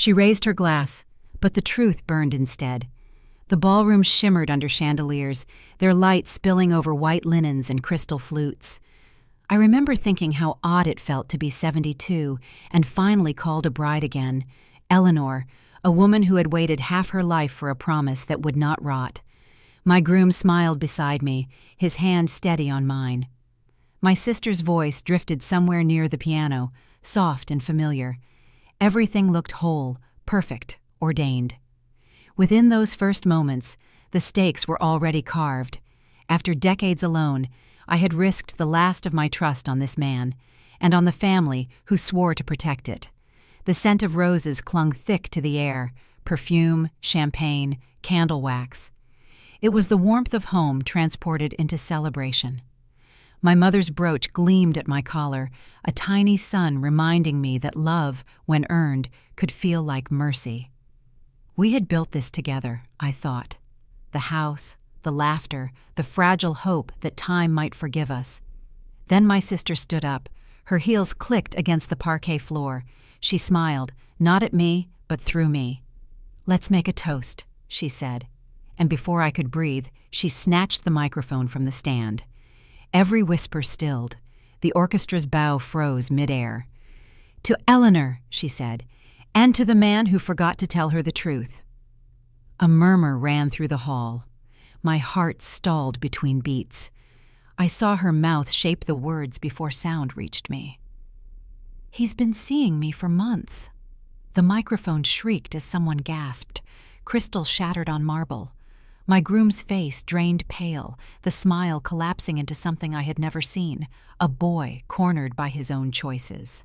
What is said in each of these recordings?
She raised her glass, but the truth burned instead. The ballroom shimmered under chandeliers, their light spilling over white linens and crystal flutes. I remember thinking how odd it felt to be 72 and finally called a bride again, Eleanor, a woman who had waited half her life for a promise that would not rot. My groom smiled beside me, his hand steady on mine. My sister's voice drifted somewhere near the piano, soft and familiar. Everything looked whole, perfect, ordained. Within those first moments, the stakes were already carved. After decades alone, I had risked the last of my trust on this man, and on the family who swore to protect it. The scent of roses clung thick to the air, perfume, champagne, candle wax. It was the warmth of home transported into celebration. My mother's brooch gleamed at my collar, a tiny sun reminding me that love, when earned, could feel like mercy. We had built this together, I thought. The house, the laughter, the fragile hope that time might forgive us. Then my sister stood up. Her heels clicked against the parquet floor. She smiled, not at me, but through me. "Let's make a toast," she said. And before I could breathe, she snatched the microphone from the stand. Every whisper stilled. The orchestra's bow froze midair. "To Eleanor," she said, "and to the man who forgot to tell her the truth." A murmur ran through the hall. My heart stalled between beats. I saw her mouth shape the words before sound reached me. "He's been seeing me for months." The microphone shrieked as someone gasped. Crystal shattered on marble. My groom's face drained pale, the smile collapsing into something I had never seen, a boy cornered by his own choices.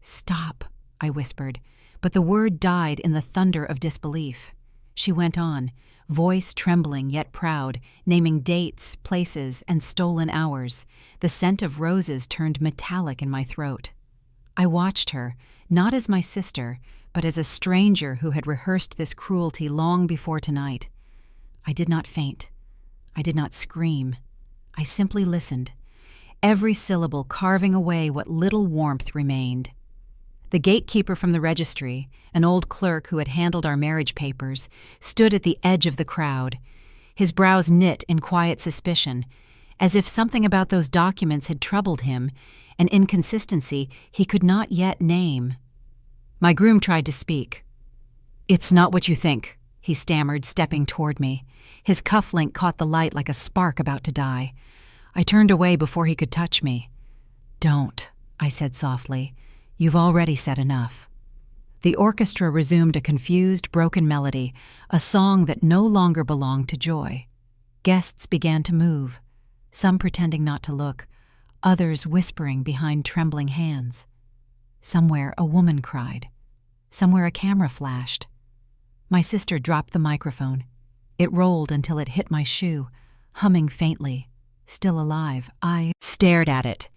"Stop," I whispered, but the word died in the thunder of disbelief. She went on, voice trembling yet proud, naming dates, places, and stolen hours. The scent of roses turned metallic in my throat. I watched her, not as my sister, but as a stranger who had rehearsed this cruelty long before tonight. I did not faint. I did not scream. I simply listened, every syllable carving away what little warmth remained. The gatekeeper from the registry, an old clerk who had handled our marriage papers, stood at the edge of the crowd, his brows knit in quiet suspicion, as if something about those documents had troubled him, an inconsistency he could not yet name. My groom tried to speak. "It's not what you think," he stammered, stepping toward me. His cufflink caught the light like a spark about to die. I turned away before he could touch me. "Don't," I said softly. "You've already said enough." The orchestra resumed a confused, broken melody, a song that no longer belonged to Joy. Guests began to move, some pretending not to look, others whispering behind trembling hands. Somewhere a woman cried. Somewhere a camera flashed. My sister dropped the microphone. It rolled until it hit my shoe, humming faintly. Still alive, I stared at it.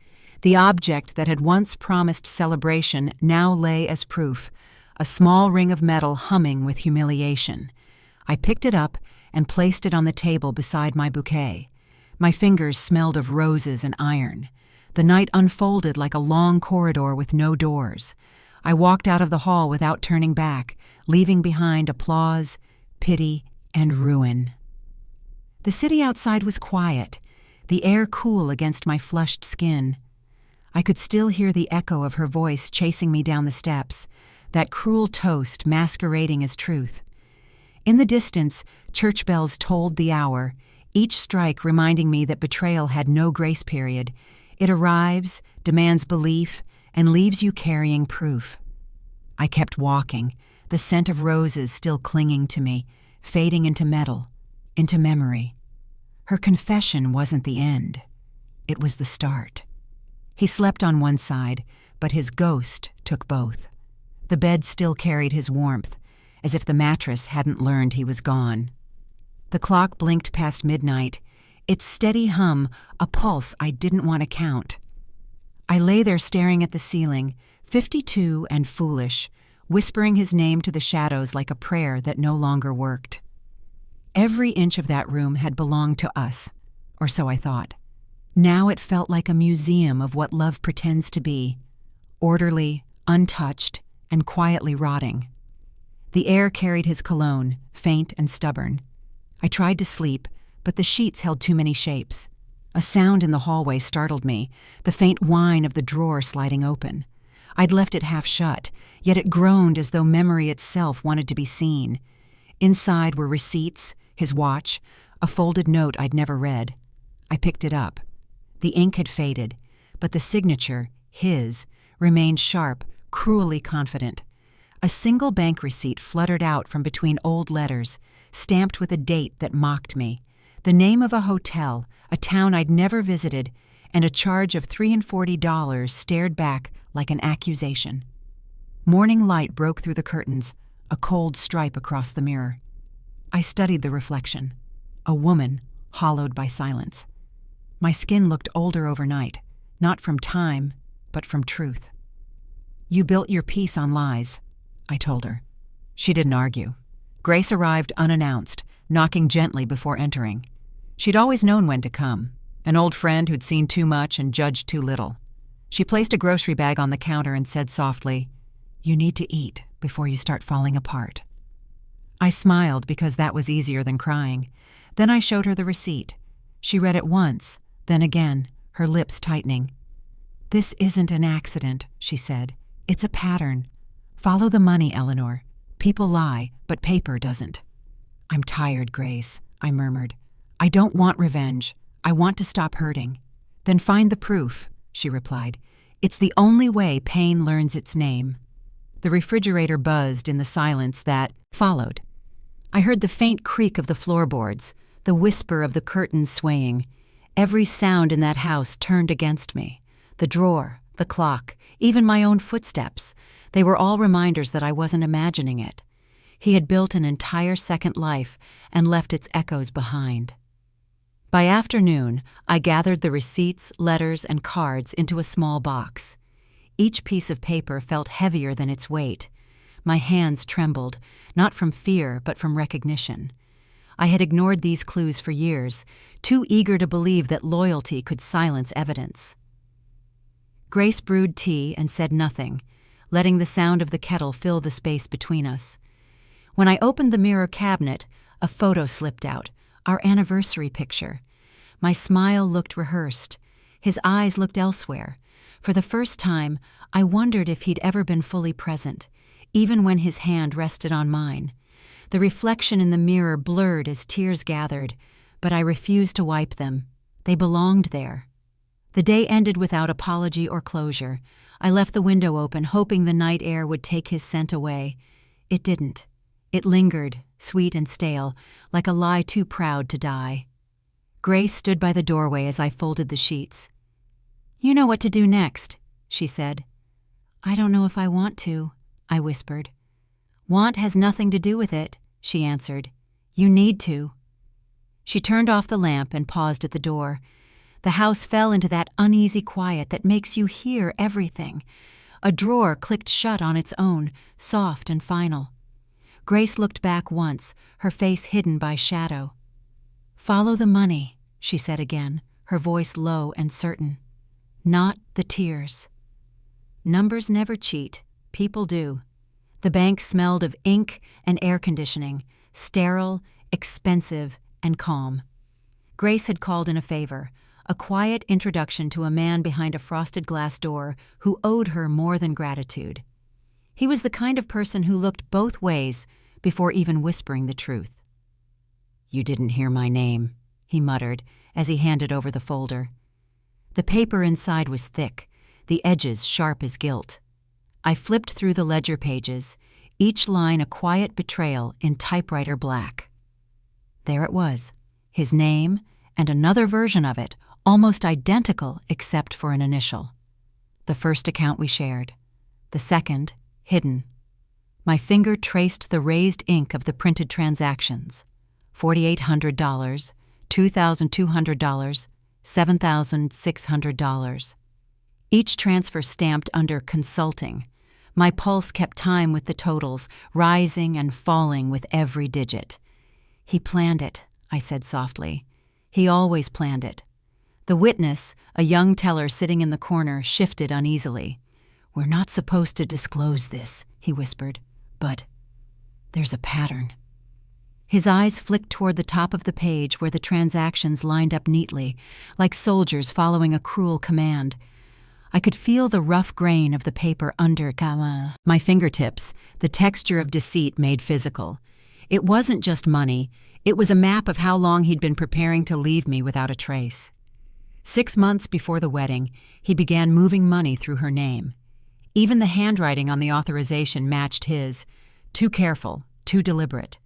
The object that had once promised celebration now lay as proof, a small ring of metal humming with humiliation. I picked it up and placed it on the table beside my bouquet. My fingers smelled of roses and iron. The night unfolded like a long corridor with no doors. I walked out of the hall without turning back, leaving behind applause, pity, and ruin. The city outside was quiet, the air cool against my flushed skin. I could still hear the echo of her voice chasing me down the steps, that cruel toast masquerading as truth. In the distance, church bells tolled the hour, each strike reminding me that betrayal had no grace period. It arrives, demands belief, and leaves you carrying proof. I kept walking, the scent of roses still clinging to me, fading into metal, into memory. Her confession wasn't the end. It was the start. He slept on one side, but his ghost took both. The bed still carried his warmth, as if the mattress hadn't learned he was gone. The clock blinked past midnight, its steady hum a pulse I didn't want to count. I lay there staring at the ceiling, 52 and foolish, whispering his name to the shadows like a prayer that no longer worked. Every inch of that room had belonged to us, or so I thought. Now it felt like a museum of what love pretends to be, orderly, untouched, and quietly rotting. The air carried his cologne, faint and stubborn. I tried to sleep, but the sheets held too many shapes. A sound in the hallway startled me, the faint whine of the drawer sliding open. I'd left it half shut, yet it groaned as though memory itself wanted to be seen. Inside were receipts, his watch, a folded note I'd never read. I picked it up. The ink had faded, but the signature, his, remained sharp, cruelly confident. A single bank receipt fluttered out from between old letters, stamped with a date that mocked me. The name of a hotel, a town I'd never visited, and a charge of $340 stared back like an accusation. Morning light broke through the curtains, a cold stripe across the mirror. I studied the reflection. A woman, hollowed by silence. My skin looked older overnight, not from time, but from truth. "You built your peace on lies," I told her. She didn't argue. Grace arrived unannounced, knocking gently before entering. She'd always known when to come, an old friend who'd seen too much and judged too little. She placed a grocery bag on the counter and said softly, "You need to eat before you start falling apart." I smiled because that was easier than crying. Then I showed her the receipt. She read it once, then again, her lips tightening. "This isn't an accident," she said. "It's a pattern. Follow the money, Eleanor. People lie, but paper doesn't." "I'm tired, Grace," I murmured. "I don't want revenge. I want to stop hurting." "Then find the proof," she replied. "It's the only way pain learns its name." The refrigerator buzzed in the silence that followed. I heard the faint creak of the floorboards, the whisper of the curtains swaying. Every sound in that house turned against me. The drawer, the clock, even my own footsteps. They were all reminders that I wasn't imagining it. He had built an entire second life and left its echoes behind. By afternoon, I gathered the receipts, letters, and cards into a small box. Each piece of paper felt heavier than its weight. My hands trembled, not from fear, but from recognition. I had ignored these clues for years, too eager to believe that loyalty could silence evidence. Grace brewed tea and said nothing, letting the sound of the kettle fill the space between us. When I opened the mirror cabinet, a photo slipped out, our anniversary picture. My smile looked rehearsed. His eyes looked elsewhere. For the first time, I wondered if he'd ever been fully present, even when his hand rested on mine. The reflection in the mirror blurred as tears gathered, but I refused to wipe them. They belonged there. The day ended without apology or closure. I left the window open, hoping the night air would take his scent away. It didn't. It lingered, sweet and stale, like a lie too proud to die. Grace stood by the doorway as I folded the sheets. "You know what to do next," she said. "I don't know if I want to," I whispered. "Want has nothing to do with it," she answered. "You need to." She turned off the lamp and paused at the door. The house fell into that uneasy quiet that makes you hear everything. A drawer clicked shut on its own, soft and final. Grace looked back once, her face hidden by shadow. "Follow the money," she said again, her voice low and certain. "Not the tears." Numbers never cheat. People do. The bank smelled of ink and air conditioning, sterile, expensive, and calm. Grace had called in a favor, a quiet introduction to a man behind a frosted glass door who owed her more than gratitude. He was the kind of person who looked both ways before even whispering the truth. "You didn't hear my name," he muttered as he handed over the folder. The paper inside was thick, the edges sharp as gilt. I flipped through the ledger pages, each line a quiet betrayal in typewriter black. There it was, his name and another version of it, almost identical except for an initial. The first account we shared. The second, hidden. My finger traced the raised ink of the printed transactions. $4,800, $2,200, $7,600. Each transfer stamped under consulting. My pulse kept time with the totals, rising and falling with every digit. "He planned it," I said softly. "He always planned it." The witness, a young teller sitting in the corner, shifted uneasily. "We're not supposed to disclose this," he whispered, "but there's a pattern." His eyes flicked toward the top of the page where the transactions lined up neatly, like soldiers following a cruel command. I could feel the rough grain of the paper under my fingertips, the texture of deceit made physical. It wasn't just money, it was a map of how long he'd been preparing to leave me without a trace. 6 months before the wedding, he began moving money through her name. Even the handwriting on the authorization matched his. Too careful, too deliberate.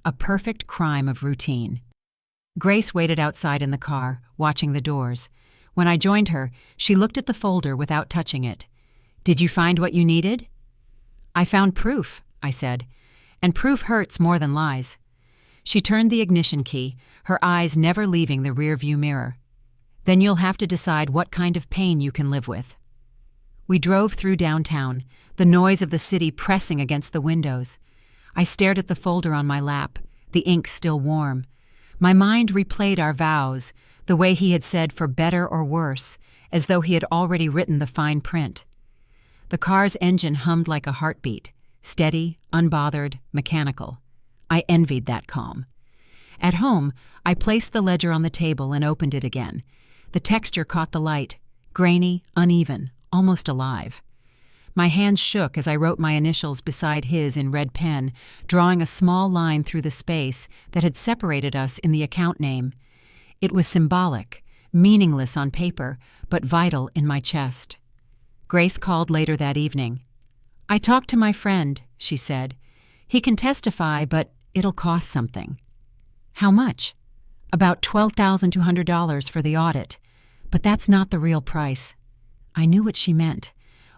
A perfect crime of routine. Grace waited outside in the car, watching the doors. When I joined her, she looked at the folder without touching it. "Did you find what you needed?" "I found proof," I said. "And proof hurts more than lies." She turned the ignition key, her eyes never leaving the rearview mirror. "Then you'll have to decide what kind of pain you can live with." We drove through downtown, the noise of the city pressing against the windows. I stared at the folder on my lap, the ink still warm. My mind replayed our vows, the way he had said for better or worse, as though he had already written the fine print. The car's engine hummed like a heartbeat, steady, unbothered, mechanical. I envied that calm. At home, I placed the ledger on the table and opened it again. The texture caught the light, grainy, uneven, almost alive. My hands shook as I wrote my initials beside his in red pen, drawing a small line through the space that had separated us in the account name. It was symbolic, meaningless on paper, but vital in my chest. Grace called later that evening. "I talked to my friend," she said. "He can testify, but it'll cost something." "How much?" "About $12,200 for the audit. But that's not the real price." I knew what she meant.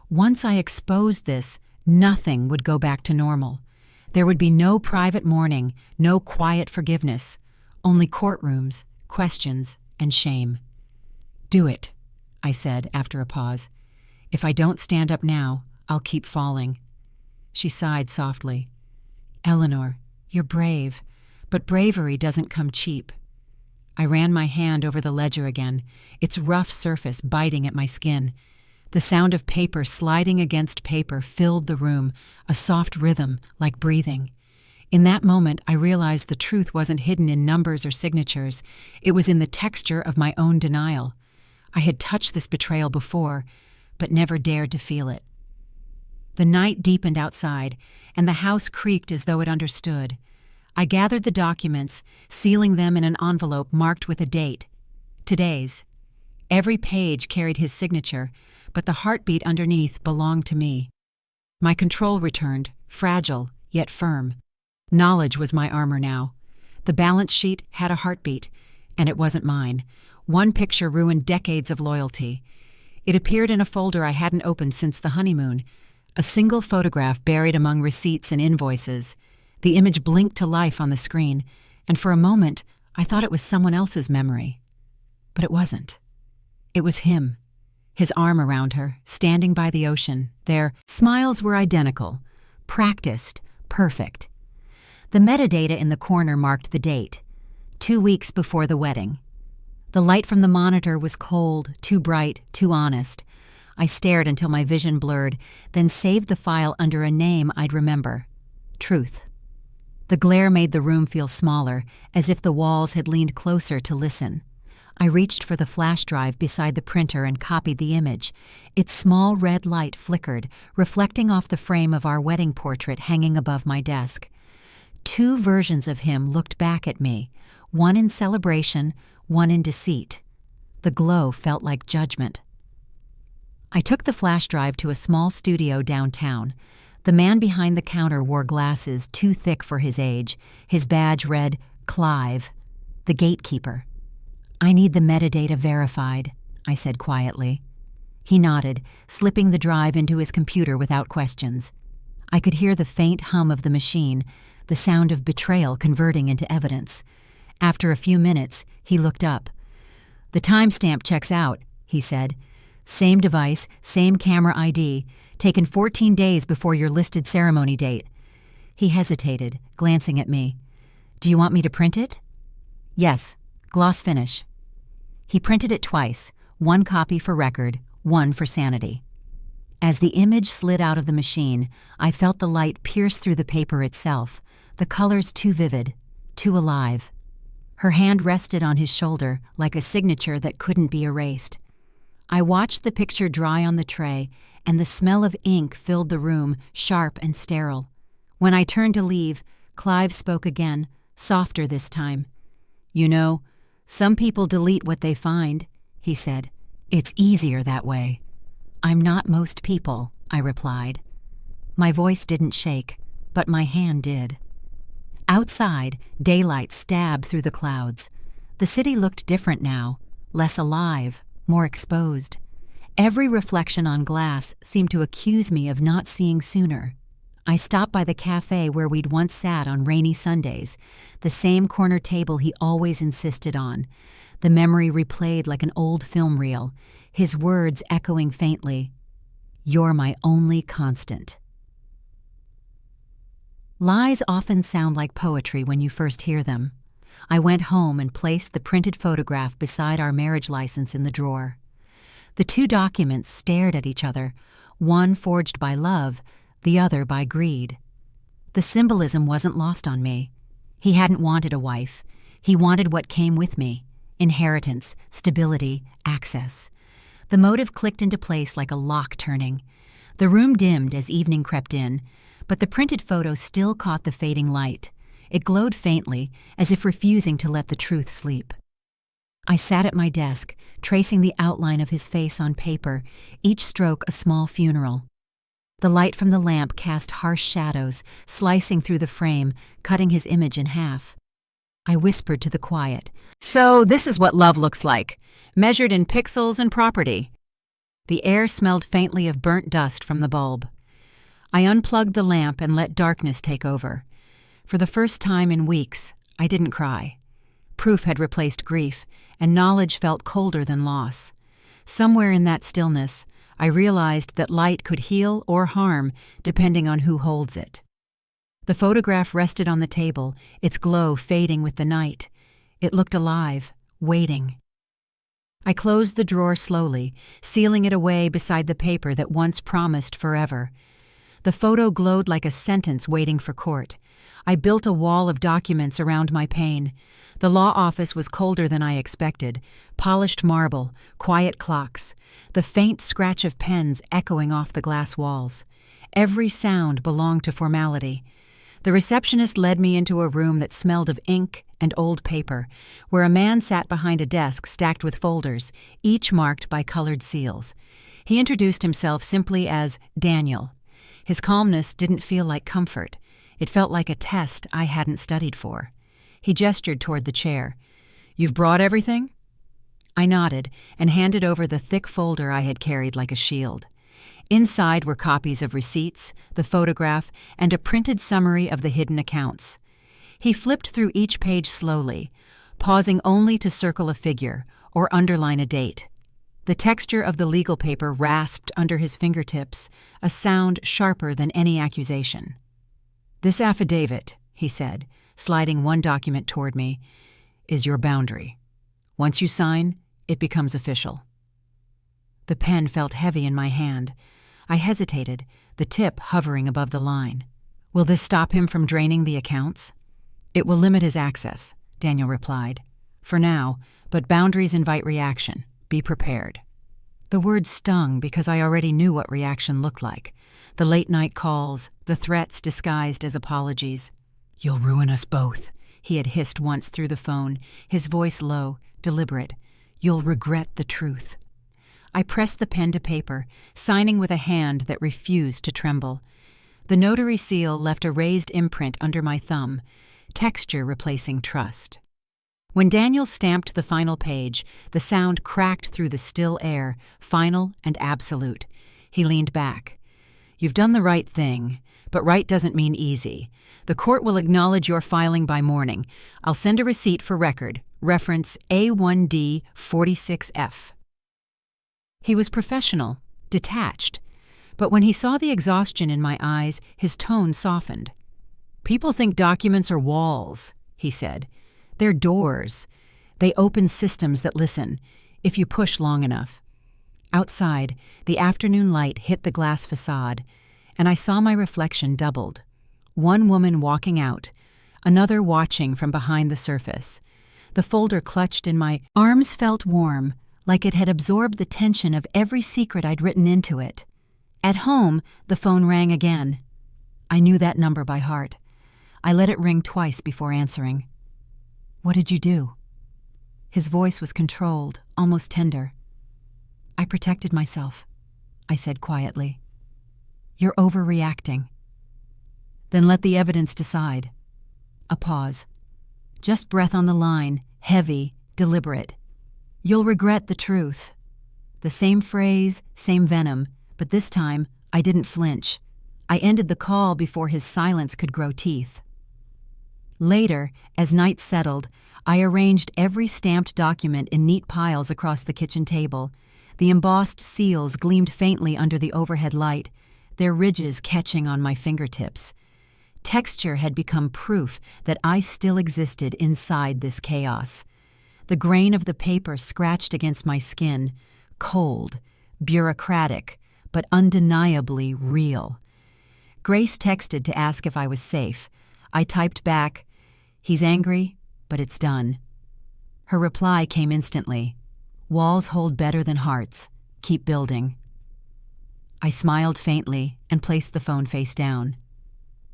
Once I exposed this, nothing would go back to normal. There would be no private mourning, no quiet forgiveness, only courtrooms, questions, and shame. "Do it," I said after a pause. "If I don't stand up now, I'll keep falling." She sighed softly. "Eleanor, you're brave, but bravery doesn't come cheap." I ran my hand over the ledger again, its rough surface biting at my skin. The sound of paper sliding against paper filled the room, a soft rhythm, like breathing. In that moment, I realized the truth wasn't hidden in numbers or signatures. It was in the texture of my own denial. I had touched this betrayal before, but never dared to feel it. The night deepened outside, and the house creaked as though it understood. I gathered the documents, sealing them in an envelope marked with a date. Today's. Every page carried his signature, but the heartbeat underneath belonged to me. My control returned, fragile, yet firm. Knowledge was my armor now. The balance sheet had a heartbeat, and it wasn't mine. One picture ruined decades of loyalty. It appeared in a folder I hadn't opened since the honeymoon, a single photograph buried among receipts and invoices. The image blinked to life on the screen, and for a moment I thought it was someone else's memory. But it wasn't. It was him. His arm around her, standing by the ocean. Their smiles were identical, practiced, perfect. The metadata in the corner marked the date, 2 weeks before the wedding. The light from the monitor was cold, too bright, too honest. I stared until my vision blurred, then saved the file under a name I'd remember. Truth. The glare made the room feel smaller, as if the walls had leaned closer to listen. I reached for the flash drive beside the printer and copied the image. Its small red light flickered, reflecting off the frame of our wedding portrait hanging above my desk. 2 versions of him looked back at me, one in celebration, one in deceit. The glow felt like judgment. I took the flash drive to a small studio downtown. The man behind the counter wore glasses too thick for his age. His badge read, Clive, the gatekeeper. "I need the metadata verified," I said quietly. He nodded, slipping the drive into his computer without questions. I could hear the faint hum of the machine, the sound of betrayal converting into evidence. After a few minutes, he looked up. "The timestamp checks out," he said. "Same device, same camera ID, taken 14 days before your listed ceremony date." He hesitated, glancing at me. "Do you want me to print it?" "Yes, gloss finish." He printed it twice, one copy for record, one for sanity. As the image slid out of the machine, I felt the light pierce through the paper itself, the colors too vivid, too alive. Her hand rested on his shoulder like a signature that couldn't be erased. I watched the picture dry on the tray, and the smell of ink filled the room, sharp and sterile. When I turned to leave, Clive spoke again, softer this time. "You know, some people delete what they find," he said. "It's easier that way." "I'm not most people," I replied. My voice didn't shake, but my hand did. Outside, daylight stabbed through the clouds. The city looked different now, less alive, more exposed. Every reflection on glass seemed to accuse me of not seeing sooner. I stopped by the cafe where we'd once sat on rainy Sundays, the same corner table he always insisted on. The memory replayed like an old film reel, his words echoing faintly. "You're my only constant." Lies often sound like poetry when you first hear them. I went home and placed the printed photograph beside our marriage license in the drawer. The two documents stared at each other, one forged by love, the other by greed. The symbolism wasn't lost on me. He hadn't wanted a wife. He wanted what came with me: inheritance, stability, access. The motive clicked into place like a lock turning. The room dimmed as evening crept in, but the printed photo still caught the fading light. It glowed faintly, as if refusing to let the truth sleep. I sat at my desk, tracing the outline of his face on paper, each stroke a small funeral. The light from the lamp cast harsh shadows, slicing through the frame, cutting his image in half. I whispered to the quiet, "So this is what love looks like, measured in pixels and property." The air smelled faintly of burnt dust from the bulb. I unplugged the lamp and let darkness take over. For the first time in weeks, I didn't cry. Proof had replaced grief, and knowledge felt colder than loss. Somewhere in that stillness, I realized that light could heal or harm depending on who holds it. The photograph rested on the table, its glow fading with the night. It looked alive, waiting. I closed the drawer slowly, sealing it away beside the paper that once promised forever. The photo glowed like a sentence waiting for court. I built a wall of documents around my pain. The law office was colder than I expected. Polished marble, quiet clocks, the faint scratch of pens echoing off the glass walls. Every sound belonged to formality. The receptionist led me into a room that smelled of ink and old paper, where a man sat behind a desk stacked with folders, each marked by colored seals. He introduced himself simply as Daniel. His calmness didn't feel like comfort. It felt like a test I hadn't studied for. He gestured toward the chair. "You've brought everything?" I nodded and handed over the thick folder I had carried like a shield. Inside were copies of receipts, the photograph, and a printed summary of the hidden accounts. He flipped through each page slowly, pausing only to circle a figure or underline a date. The texture of the legal paper rasped under his fingertips, a sound sharper than any accusation. "This affidavit," he said, sliding one document toward me, "is your boundary. Once you sign, it becomes official." The pen felt heavy in my hand. I hesitated, the tip hovering above the line. "Will this stop him from draining the accounts?" "It will limit his access," Daniel replied. "For now, but boundaries invite reaction. Be prepared." The words stung because I already knew what reaction looked like. The late-night calls, the threats disguised as apologies. "You'll ruin us both," he had hissed once through the phone, his voice low, deliberate. "You'll regret the truth." I pressed the pen to paper, signing with a hand that refused to tremble. The notary seal left a raised imprint under my thumb, texture replacing trust. When Daniel stamped the final page, the sound cracked through the still air, final and absolute. He leaned back. "You've done the right thing, but right doesn't mean easy. The court will acknowledge your filing by morning. I'll send a receipt for record, reference A1D 46F. He was professional, detached, but when he saw the exhaustion in my eyes, his tone softened. "People think documents are walls," he said. "They're doors. They open systems that listen, if you push long enough. Outside, the afternoon light hit the glass facade, and I saw my reflection doubled. One woman walking out, another watching from behind the surface. The folder clutched in my arms felt warm, like it had absorbed the tension of every secret I'd written into it. At home, the phone rang again. I knew that number by heart. I let it ring twice before answering. "What did you do?" His voice was controlled, almost tender. "I protected myself," I said quietly. "You're overreacting." "Then let the evidence decide." A pause. Just breath on the line, heavy, deliberate. "You'll regret the truth." The same phrase, same venom, but this time I didn't flinch. I ended the call before his silence could grow teeth. Later, as night settled, I arranged every stamped document in neat piles across the kitchen table. The embossed seals gleamed faintly under the overhead light, their ridges catching on my fingertips. Texture had become proof that I still existed inside this chaos. The grain of the paper scratched against my skin, cold, bureaucratic, but undeniably real. Grace texted to ask if I was safe. I typed back, "He's angry, but it's done." Her reply came instantly. "Walls hold better than hearts. Keep building." I smiled faintly and placed the phone face down.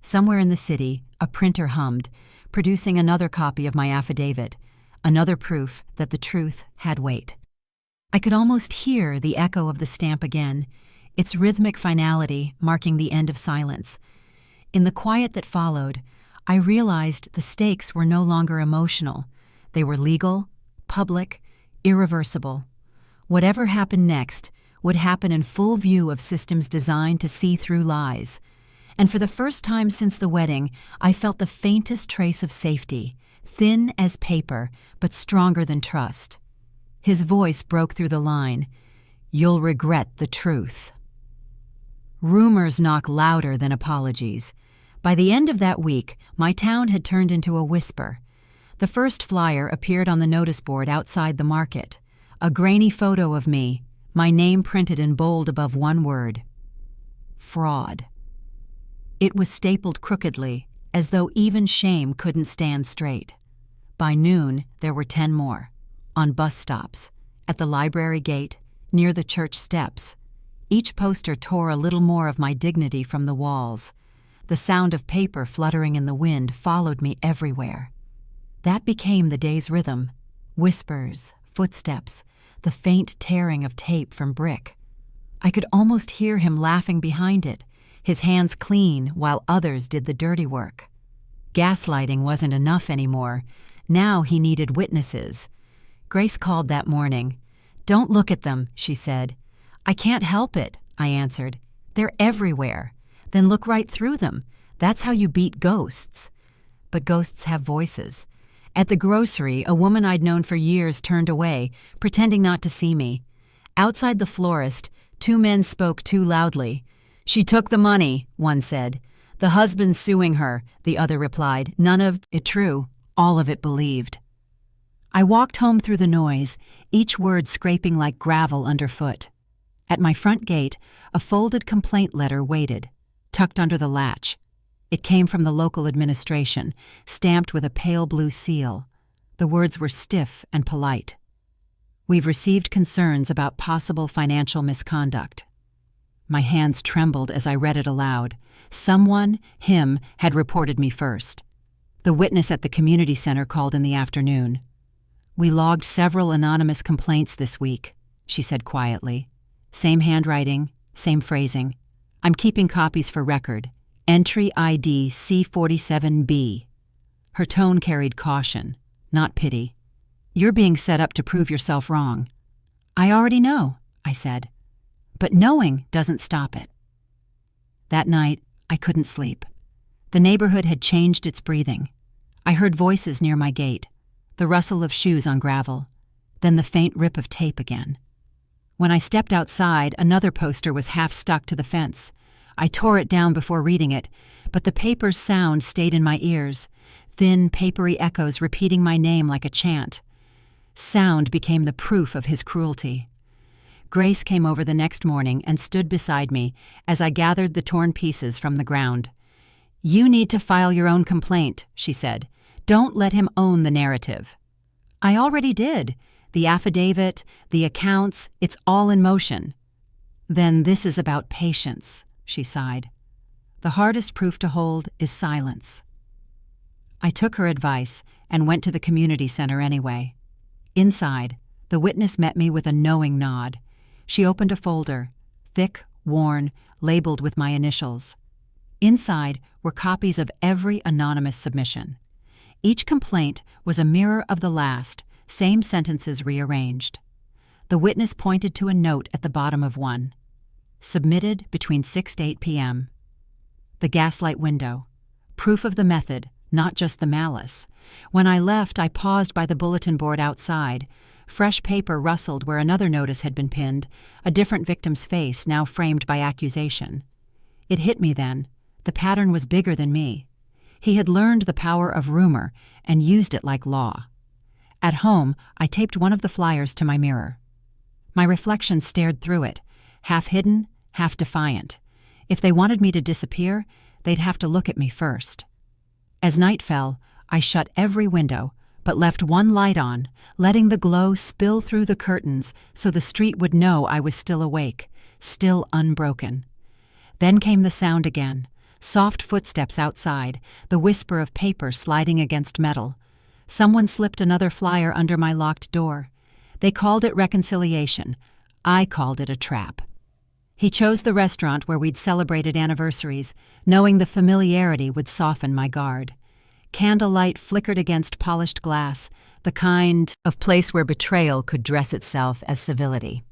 Somewhere in the city, a printer hummed, producing another copy of my affidavit, another proof that the truth had weight. I could almost hear the echo of the stamp again, its rhythmic finality marking the end of silence. In the quiet that followed, I realized the stakes were no longer emotional. They were legal, public, irreversible. Whatever happened next would happen in full view of systems designed to see through lies. And for the first time since the wedding, I felt the faintest trace of safety, thin as paper, but stronger than trust. His voice broke through the line, "You'll regret the truth." Rumors knock louder than apologies. By the end of that week, my town had turned into a whisper. The first flyer appeared on the notice board outside the market, a grainy photo of me, my name printed in bold above one word: fraud. It was stapled crookedly, as though even shame couldn't stand straight. By noon, there were 10 more, on bus stops, at the library gate, near the church steps. Each poster tore a little more of my dignity from the walls. The sound of paper fluttering in the wind followed me everywhere. That became the day's rhythm: whispers, footsteps, the faint tearing of tape from brick. I could almost hear him laughing behind it, his hands clean while others did the dirty work. Gaslighting wasn't enough anymore. Now he needed witnesses. Grace called that morning. "Don't look at them," she said. "I can't help it," I answered. "They're everywhere." "Then look right through them. That's how you beat ghosts." But ghosts have voices. At the grocery, a woman I'd known for years turned away, pretending not to see me. Outside the florist, 2 men spoke too loudly. "She took the money," one said. "The husband's suing her," the other replied. None of it true, all of it believed. I walked home through the noise, each word scraping like gravel underfoot. At my front gate, a folded complaint letter waited, tucked under the latch. It came from the local administration, stamped with a pale blue seal. The words were stiff and polite. "We've received concerns about possible financial misconduct." My hands trembled as I read it aloud. Someone, him, had reported me first. The witness at the community center called in the afternoon. "We logged several anonymous complaints this week," she said quietly. "Same handwriting, same phrasing. I'm keeping copies for record. Entry ID C47B. Her tone carried caution, not pity. "You're being set up to prove yourself wrong." "I already know," I said. "But knowing doesn't stop it." That night, I couldn't sleep. The neighborhood had changed its breathing. I heard voices near my gate, the rustle of shoes on gravel, then the faint rip of tape again. When I stepped outside, another poster was half stuck to the fence. I tore it down before reading it, but the paper's sound stayed in my ears, thin, papery echoes repeating my name like a chant. Sound became the proof of his cruelty. Grace came over the next morning and stood beside me as I gathered the torn pieces from the ground. "You need to file your own complaint," she said. "Don't let him own the narrative." "I already did. The affidavit, the accounts, it's all in motion." "Then this is about patience," she sighed. "The hardest proof to hold is silence." I took her advice and went to the community center anyway. Inside, the witness met me with a knowing nod. She opened a folder, thick, worn, labeled with my initials. Inside were copies of every anonymous submission. Each complaint was a mirror of the last, same sentences rearranged. The witness pointed to a note at the bottom of one. Submitted between 6 to 8 p.m. The gaslight window. Proof of the method, not just the malice. When I left, I paused by the bulletin board outside. Fresh paper rustled where another notice had been pinned, a different victim's face now framed by accusation. It hit me then. The pattern was bigger than me. He had learned the power of rumor and used it like law. At home, I taped one of the flyers to my mirror. My reflection stared through it, half hidden, half defiant. If they wanted me to disappear, they'd have to look at me first. As night fell, I shut every window, but left one light on, letting the glow spill through the curtains so the street would know I was still awake, still unbroken. Then came the sound again, soft footsteps outside, the whisper of paper sliding against metal. Someone slipped another flyer under my locked door. They called it reconciliation. I called it a trap. He chose the restaurant where we'd celebrated anniversaries, knowing the familiarity would soften my guard. Candlelight flickered against polished glass, the kind of place where betrayal could dress itself as civility.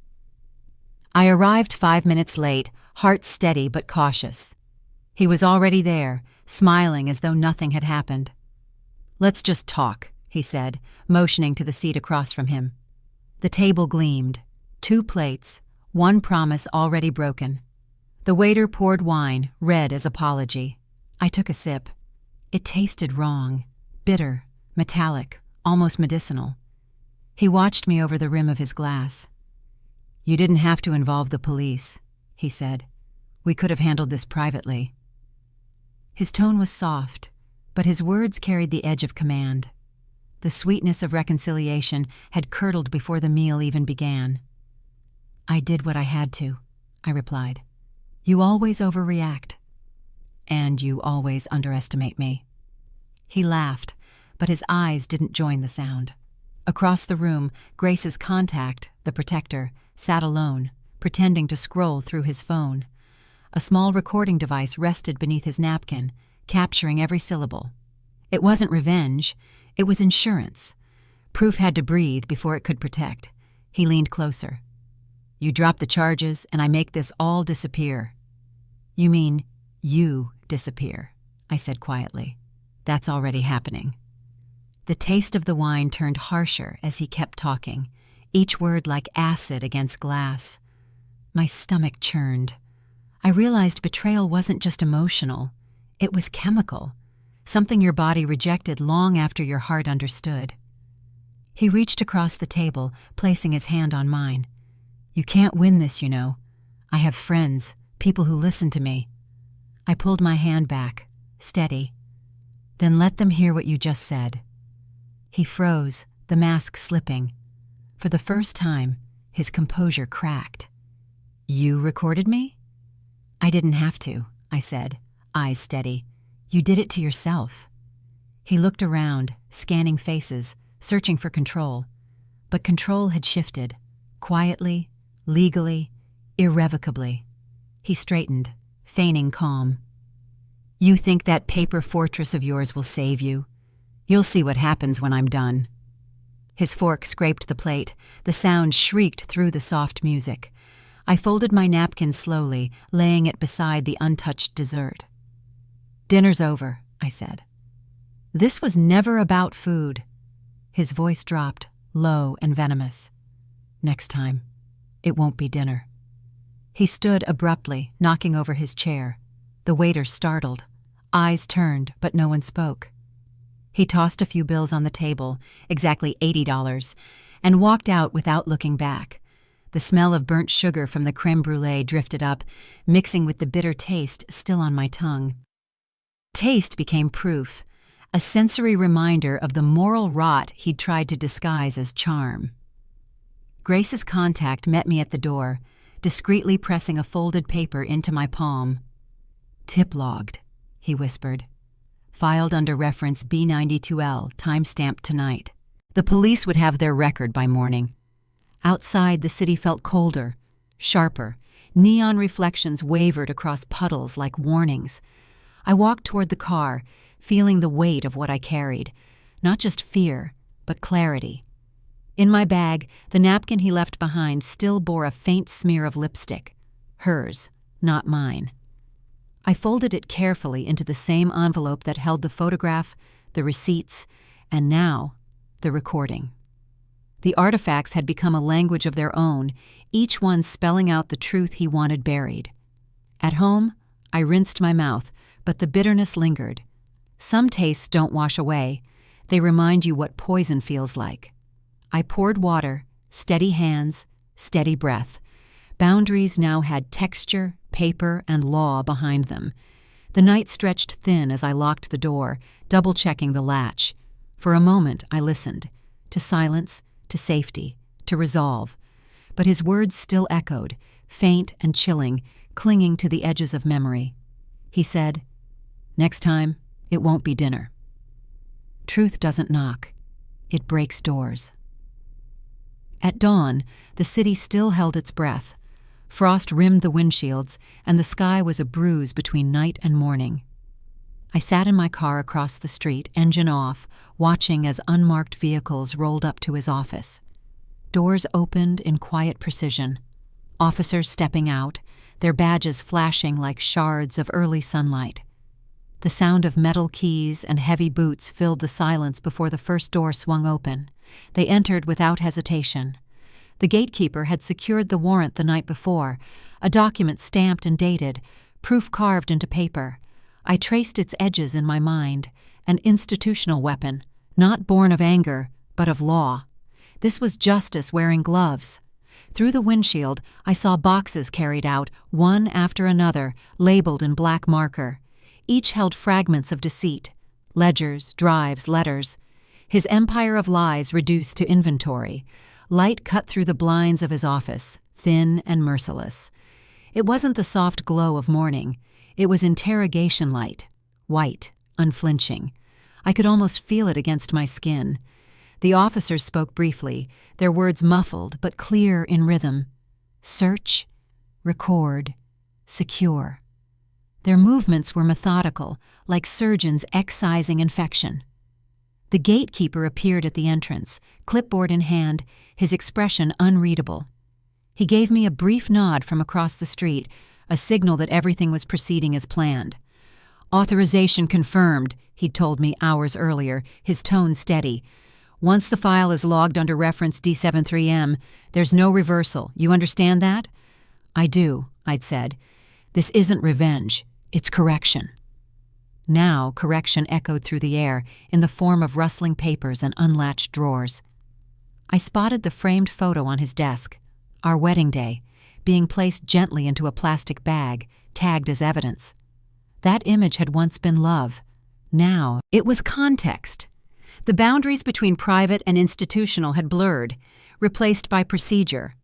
I arrived 5 minutes late, heart steady but cautious. He was already there, smiling as though nothing had happened. "Let's just talk," he said, motioning to the seat across from him. The table gleamed. 2 plates, one promise already broken. The waiter poured wine, red as apology. I took a sip. It tasted wrong, bitter, metallic, almost medicinal. He watched me over the rim of his glass. "You didn't have to involve the police," he said. "We could have handled this privately." His tone was soft, but his words carried the edge of command. The sweetness of reconciliation had curdled before the meal even began. "I did what I had to," I replied. "You always overreact. And you always underestimate me." He laughed, but his eyes didn't join the sound. Across the room, Grace's contact, the protector, sat alone, pretending to scroll through his phone. A small recording device rested beneath his napkin, capturing every syllable. It wasn't revenge, it was insurance. Proof had to breathe before it could protect. He leaned closer. "You drop the charges, and I make this all disappear." "You mean you disappear," I said quietly. "That's already happening." The taste of the wine turned harsher as he kept talking, each word like acid against glass. My stomach churned. I realized betrayal wasn't just emotional. It was chemical, something your body rejected long after your heart understood. He reached across the table, placing his hand on mine. "You can't win this, you know. I have friends, people who listen to me." I pulled my hand back, steady. "Then let them hear what you just said." He froze, the mask slipping. For the first time, his composure cracked. "You recorded me?" "I didn't have to," I said, eyes steady. "You did it to yourself." He looked around, scanning faces, searching for control. But control had shifted, quietly, legally, irrevocably. He straightened, feigning calm. "You think that paper fortress of yours will save you? You'll see what happens when I'm done." His fork scraped the plate. The sound shrieked through the soft music. I folded my napkin slowly, laying it beside the untouched dessert. "Dinner's over," I said. This was never about food. His voice dropped, low and venomous. "Next time, it won't be dinner." He stood abruptly, knocking over his chair. The waiter startled. Eyes turned, but no one spoke. He tossed a few bills on the table, exactly $80, and walked out without looking back. The smell of burnt sugar from the crème brûlée drifted up, mixing with the bitter taste still on my tongue. Taste became proof, a sensory reminder of the moral rot he'd tried to disguise as charm. Grace's contact met me at the door, discreetly pressing a folded paper into my palm. "Tip logged," he whispered. "Filed under reference B92L, time-stamped tonight." The police would have their record by morning. Outside, the city felt colder, sharper. Neon reflections wavered across puddles like warnings. I walked toward the car, feeling the weight of what I carried. Not just fear, but clarity. In my bag, the napkin he left behind still bore a faint smear of lipstick. Hers, not mine. I folded it carefully into the same envelope that held the photograph, the receipts, and now, the recording. The artifacts had become a language of their own, each one spelling out the truth he wanted buried. At home, I rinsed my mouth, but the bitterness lingered. Some tastes don't wash away. They remind you what poison feels like. I poured water, steady hands, steady breath. Boundaries now had texture, paper, and law behind them. The night stretched thin as I locked the door, double-checking the latch. For a moment, I listened. To silence, to safety, to resolve. But his words still echoed, faint and chilling, clinging to the edges of memory. He said, "Next time, it won't be dinner." Truth doesn't knock. It breaks doors. At dawn, the city still held its breath. Frost rimmed the windshields, and the sky was a bruise between night and morning. I sat in my car across the street, engine off, watching as unmarked vehicles rolled up to his office. Doors opened in quiet precision. Officers stepping out, their badges flashing like shards of early sunlight. The sound of metal keys and heavy boots filled the silence before the first door swung open. They entered without hesitation. The gatekeeper had secured the warrant the night before, a document stamped and dated, proof carved into paper. I traced its edges in my mind, an institutional weapon, not born of anger, but of law. This was justice wearing gloves. Through the windshield, I saw boxes carried out, one after another, labeled in black marker. Each held fragments of deceit, ledgers, drives, letters. His empire of lies reduced to inventory. Light cut through the blinds of his office, thin and merciless. It wasn't the soft glow of morning. It was interrogation light, white, unflinching. I could almost feel it against my skin. The officers spoke briefly, their words muffled but clear in rhythm. Search, record, secure. Their movements were methodical, like surgeons excising infection. The gatekeeper appeared at the entrance, clipboard in hand, his expression unreadable. He gave me a brief nod from across the street, a signal that everything was proceeding as planned. "Authorization confirmed," he'd told me hours earlier, his tone steady. "Once the file is logged under reference D73M, there's no reversal. You understand that?" "I do," I'd said. "This isn't revenge. It's correction." Now correction echoed through the air in the form of rustling papers and unlatched drawers. I spotted the framed photo on his desk, our wedding day, being placed gently into a plastic bag, tagged as evidence. That image had once been love. Now it was context. The boundaries between private and institutional had blurred, replaced by procedure.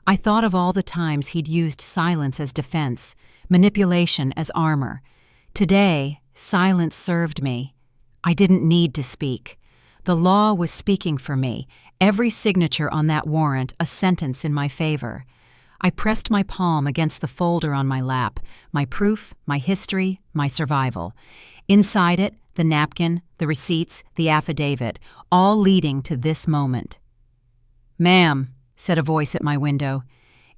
I thought of all the times he'd used silence as defense, manipulation as armor. Today, silence served me. I didn't need to speak. The law was speaking for me, every signature on that warrant a sentence in my favor. I pressed my palm against the folder on my lap, my proof, my history, my survival. Inside it, the napkin, the receipts, the affidavit, all leading to this moment. "Ma'am," said a voice at my window.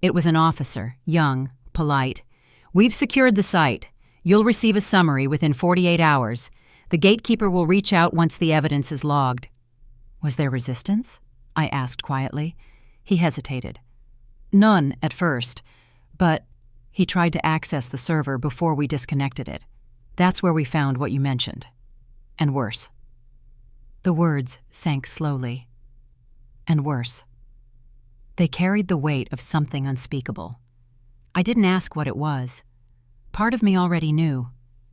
It was an officer, young, polite. "We've secured the site. You'll receive a summary within 48 hours. The gatekeeper will reach out once the evidence is logged." "Was there resistance?" I asked quietly. He hesitated. "None at first, but he tried to access the server before we disconnected it. That's where we found what you mentioned. And worse." The words sank slowly. And worse. They carried the weight of something unspeakable. I didn't ask what it was. Part of me already knew.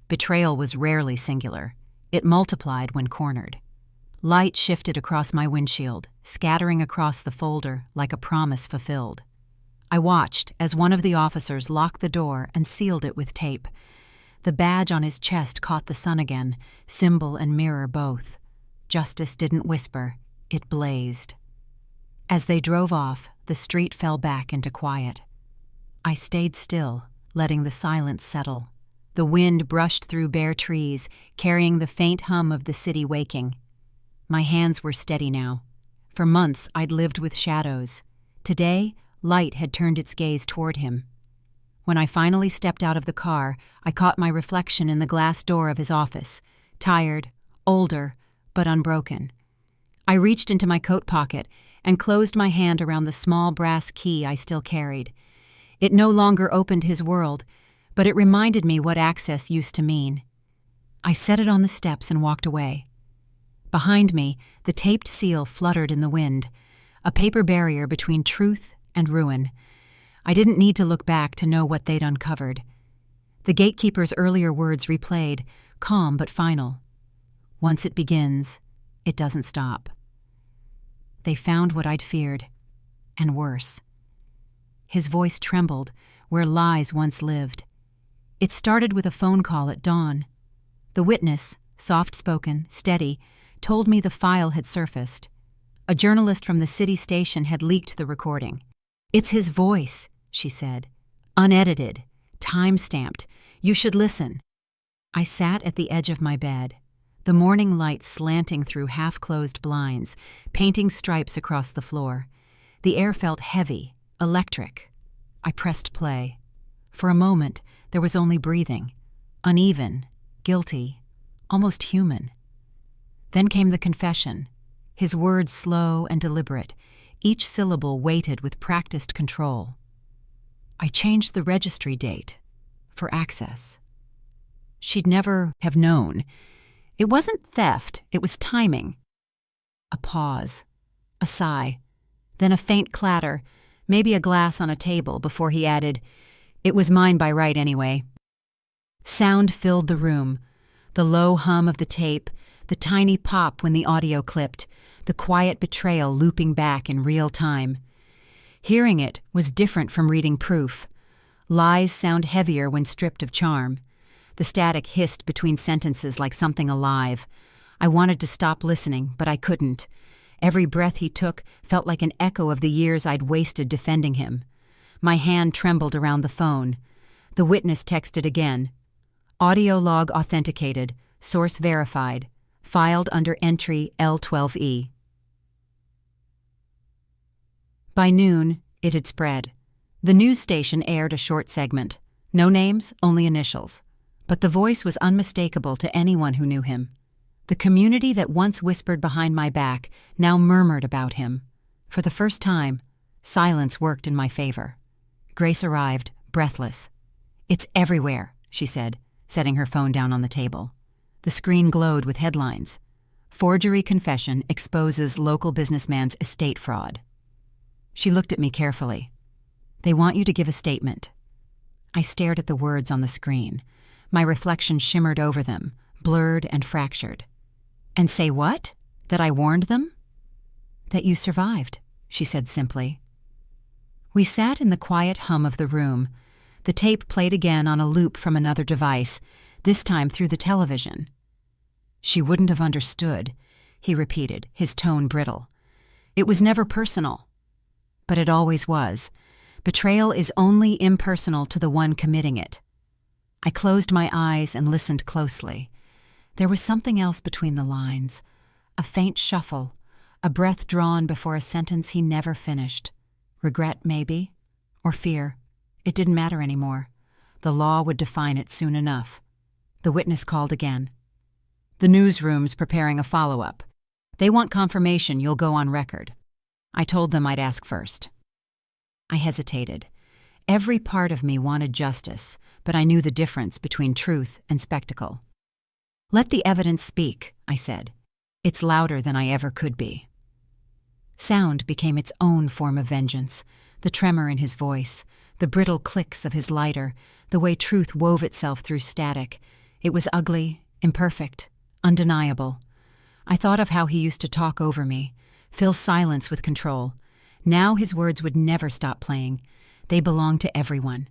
Betrayal was rarely singular. It multiplied when cornered. Light shifted across my windshield, scattering across the folder like a promise fulfilled. I watched as one of the officers locked the door and sealed it with tape. The badge on his chest caught the sun again, symbol and mirror both. Justice didn't whisper, it blazed. As they drove off, the street fell back into quiet. I stayed still, letting the silence settle. The wind brushed through bare trees, carrying the faint hum of the city waking. My hands were steady now. For months, I'd lived with shadows. Today, light had turned its gaze toward him. When I finally stepped out of the car, I caught my reflection in the glass door of his office, tired, older, but unbroken. I reached into my coat pocket and closed my hand around the small brass key I still carried. It no longer opened his world, but it reminded me what access used to mean. I set it on the steps and walked away. Behind me, the taped seal fluttered in the wind, a paper barrier between truth and ruin. I didn't need to look back to know what they'd uncovered. The gatekeeper's earlier words replayed, calm but final. Once it begins, it doesn't stop. They found what I'd feared, and worse. His voice trembled where lies once lived. It started with a phone call at dawn. The witness, soft-spoken, steady, told me the file had surfaced. A journalist from the city station had leaked the recording. "It's his voice," she said. "Unedited, time-stamped. You should listen." I sat at the edge of my bed, the morning light slanting through half-closed blinds, painting stripes across the floor. The air felt heavy, electric. I pressed play. For a moment, there was only breathing, uneven, guilty, almost human. Then came the confession, his words slow and deliberate, each syllable weighted with practiced control. I changed the registry date for access. She'd never have known. It wasn't theft, it was timing. A pause, a sigh, then a faint clatter, maybe a glass on a table before he added, "It was mine by right anyway." Sound filled the room, the low hum of the tape, the tiny pop when the audio clipped, the quiet betrayal looping back in real time. Hearing it was different from reading proof. Lies sound heavier when stripped of charm. The static hissed between sentences like something alive. I wanted to stop listening, but I couldn't. Every breath he took felt like an echo of the years I'd wasted defending him. My hand trembled around the phone. The witness texted again. Audio log authenticated, source verified, filed under entry L12E. By noon, it had spread. The news station aired a short segment. No names, only initials. But the voice was unmistakable to anyone who knew him. The community that once whispered behind my back now murmured about him. For the first time, silence worked in my favor. Grace arrived, breathless. "It's everywhere," she said, setting her phone down on the table. The screen glowed with headlines. Forgery confession exposes local businessman's estate fraud. She looked at me carefully. "They want you to give a statement." I stared at the words on the screen. My reflection shimmered over them, blurred and fractured. "And say what? That I warned them?" "That you survived," she said simply. We sat in the quiet hum of the room. The tape played again on a loop from another device, this time through the television. "She wouldn't have understood," he repeated, his tone brittle. "It was never personal." But it always was. Betrayal is only impersonal to the one committing it. I closed my eyes and listened closely. There was something else between the lines, a faint shuffle, a breath drawn before a sentence he never finished. Regret, maybe, or fear. It didn't matter anymore. The law would define it soon enough. The witness called again. "The newsroom's preparing a follow-up. They want confirmation you'll go on record." I told them I'd ask first. I hesitated. Every part of me wanted justice, but I knew the difference between truth and spectacle. "Let the evidence speak," I said. "It's louder than I ever could be." Sound became its own form of vengeance, the tremor in his voice, the brittle clicks of his lighter, the way truth wove itself through static. It was ugly, imperfect, undeniable. I thought of how he used to talk over me, fill silence with control. Now his words would never stop playing. They belonged to everyone.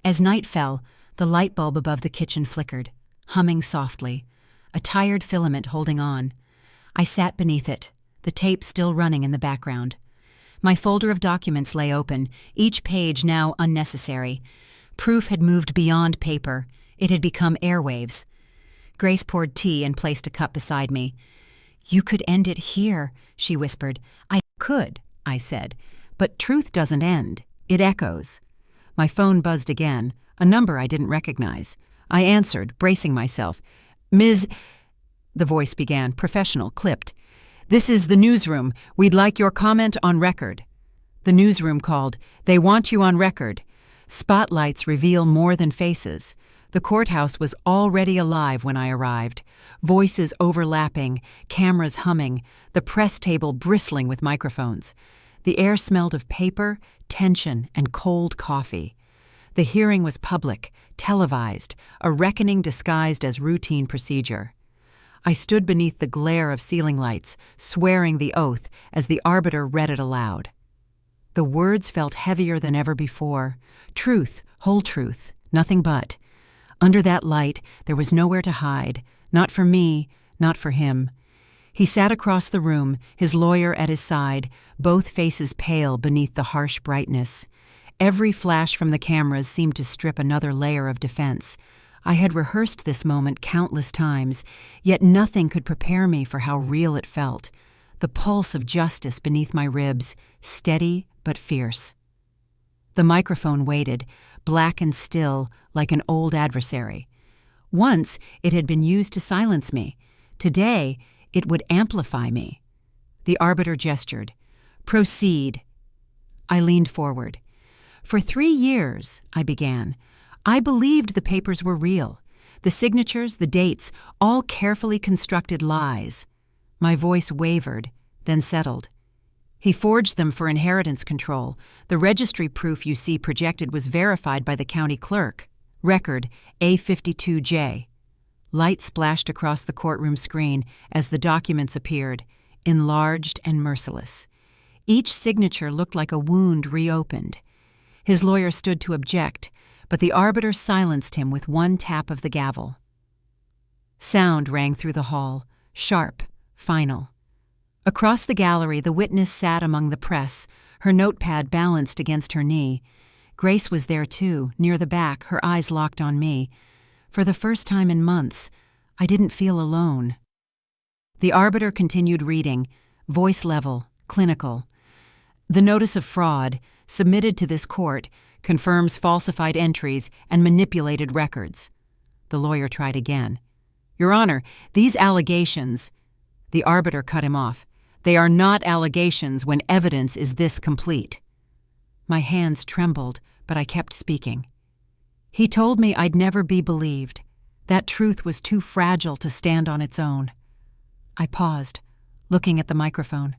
As night fell, the light bulb above the kitchen flickered, humming softly, a tired filament holding on. I sat beneath it, the tape still running in the background. My folder of documents lay open, each page now unnecessary. Proof had moved beyond paper. It had become airwaves. Grace poured tea and placed a cup beside me. "You could end it here," she whispered. "I could," I said. "But truth doesn't end. It echoes." My phone buzzed again, a number I didn't recognize. I answered, bracing myself. "Ms." The voice began, professional, clipped. "This is the newsroom. We'd like your comment on record." The newsroom called. "They want you on record." Spotlights reveal more than faces. The courthouse was already alive when I arrived. Voices overlapping, cameras humming, the press table bristling with microphones. The air smelled of paper, tension, and cold coffee. The hearing was public, televised, a reckoning disguised as routine procedure. I stood beneath the glare of ceiling lights, swearing the oath as the arbiter read it aloud. The words felt heavier than ever before. Truth, whole truth, nothing but. Under that light, there was nowhere to hide, not for me, not for him. He sat across the room, his lawyer at his side, both faces pale beneath the harsh brightness. Every flash from the cameras seemed to strip another layer of defense. I had rehearsed this moment countless times, yet nothing could prepare me for how real it felt. The pulse of justice beneath my ribs, steady but fierce. The microphone waited, black and still, like an old adversary. Once it had been used to silence me. Today it would amplify me. The arbiter gestured. "Proceed." I leaned forward. "For 3 years," I began, "I believed the papers were real. The signatures, the dates, all carefully constructed lies." My voice wavered, then settled. "He forged them for inheritance control. The registry proof you see projected was verified by the county clerk. Record A52J. Light splashed across the courtroom screen as the documents appeared, enlarged and merciless. Each signature looked like a wound reopened. His lawyer stood to object, but the arbiter silenced him with one tap of the gavel. Sound rang through the hall, sharp, final. Across the gallery, the witness sat among the press, her notepad balanced against her knee. Grace was there too, near the back, her eyes locked on me. For the first time in months, I didn't feel alone. The arbiter continued reading, voice level, clinical. "The notice of fraud, submitted to this court, confirms falsified entries and manipulated records." The lawyer tried again. "Your Honor, these allegations—" The arbiter cut him off. "They are not allegations when evidence is this complete." My hands trembled, but I kept speaking. "He told me I'd never be believed. That truth was too fragile to stand on its own." I paused, looking at the microphone.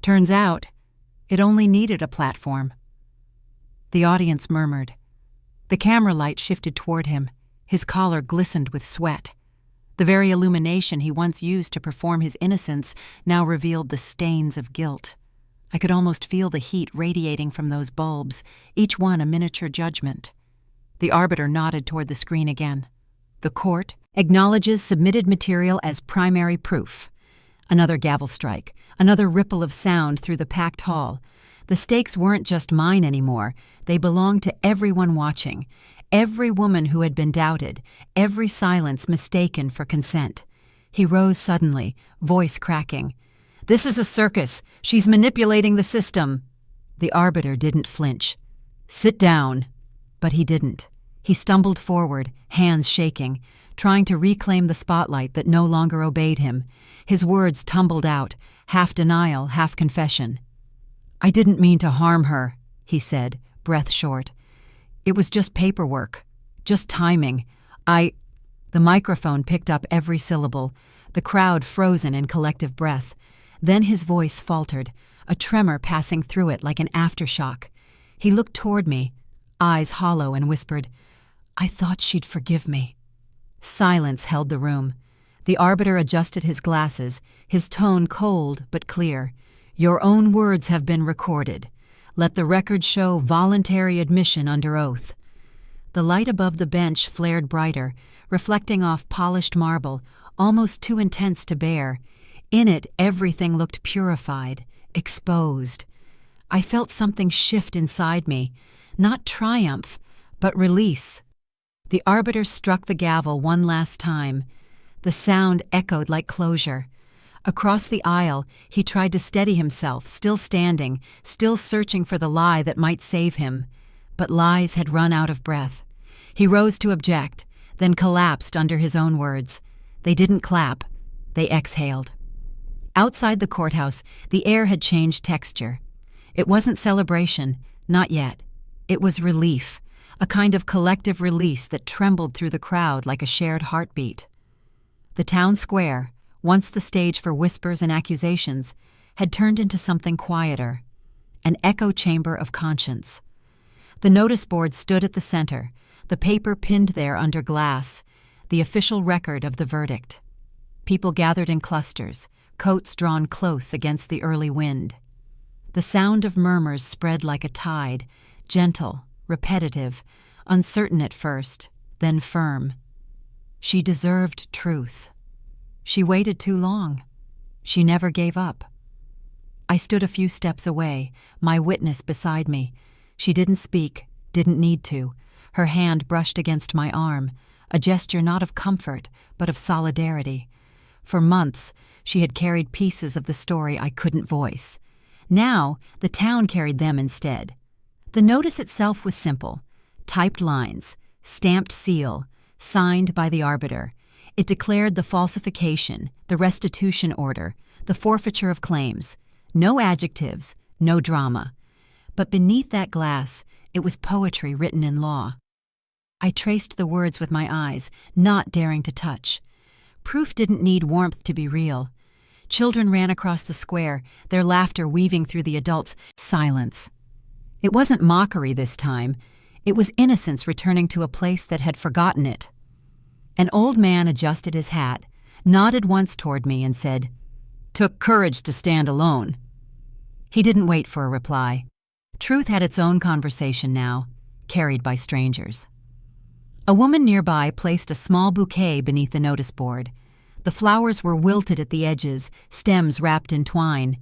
"Turns out, it only needed a platform." The audience murmured. The camera light shifted toward him. His collar glistened with sweat. The very illumination he once used to perform his innocence now revealed the stains of guilt. I could almost feel the heat radiating from those bulbs, each one a miniature judgment. The arbiter nodded toward the screen again. "The court acknowledges submitted material as primary proof." Another gavel strike, another ripple of sound through the packed hall. The stakes weren't just mine anymore. They belonged to everyone watching. Every woman who had been doubted, every silence mistaken for consent. He rose suddenly, voice cracking. "This is a circus. She's manipulating the system." The arbiter didn't flinch. "Sit down." But he didn't. He stumbled forward, hands shaking, trying to reclaim the spotlight that no longer obeyed him. His words tumbled out, half denial, half confession. "I didn't mean to harm her," he said, breath short. "It was just paperwork, just timing. The microphone picked up every syllable, the crowd frozen in collective breath. Then his voice faltered, a tremor passing through it like an aftershock. He looked toward me, eyes hollow, and whispered, "I thought she'd forgive me." Silence held the room. The arbiter adjusted his glasses, his tone cold but clear. "Your own words have been recorded. Let the record show voluntary admission under oath." The light above the bench flared brighter, reflecting off polished marble, almost too intense to bear. In it, everything looked purified, exposed. I felt something shift inside me, not triumph, but release. The arbiter struck the gavel one last time. The sound echoed like closure. Across the aisle, he tried to steady himself, still standing, still searching for the lie that might save him. But lies had run out of breath. He rose to object, then collapsed under his own words. They didn't clap. They exhaled. Outside the courthouse, the air had changed texture. It wasn't celebration, not yet. It was relief, a kind of collective release that trembled through the crowd like a shared heartbeat. The town square, once the stage for whispers and accusations, had turned into something quieter, an echo chamber of conscience. The notice board stood at the center, the paper pinned there under glass, the official record of the verdict. People gathered in clusters, coats drawn close against the early wind. The sound of murmurs spread like a tide, gentle, repetitive, uncertain at first, then firm. She deserved truth. She waited too long. She never gave up. I stood a few steps away, my witness beside me. She didn't speak, didn't need to. Her hand brushed against my arm, a gesture not of comfort, but of solidarity. For months, she had carried pieces of the story I couldn't voice. Now, the town carried them instead. The notice itself was simple. Typed lines, stamped seal, signed by the arbiter. It declared the falsification, the restitution order, the forfeiture of claims. No adjectives, no drama. But beneath that glass, it was poetry written in law. I traced the words with my eyes, not daring to touch. Proof didn't need warmth to be real. Children ran across the square, their laughter weaving through the adults' silence. It wasn't mockery this time. It was innocence returning to a place that had forgotten it. An old man adjusted his hat, nodded once toward me, and said, "Took courage to stand alone." He didn't wait for a reply. Truth had its own conversation now, carried by strangers. A woman nearby placed a small bouquet beneath the notice board. The flowers were wilted at the edges, stems wrapped in twine.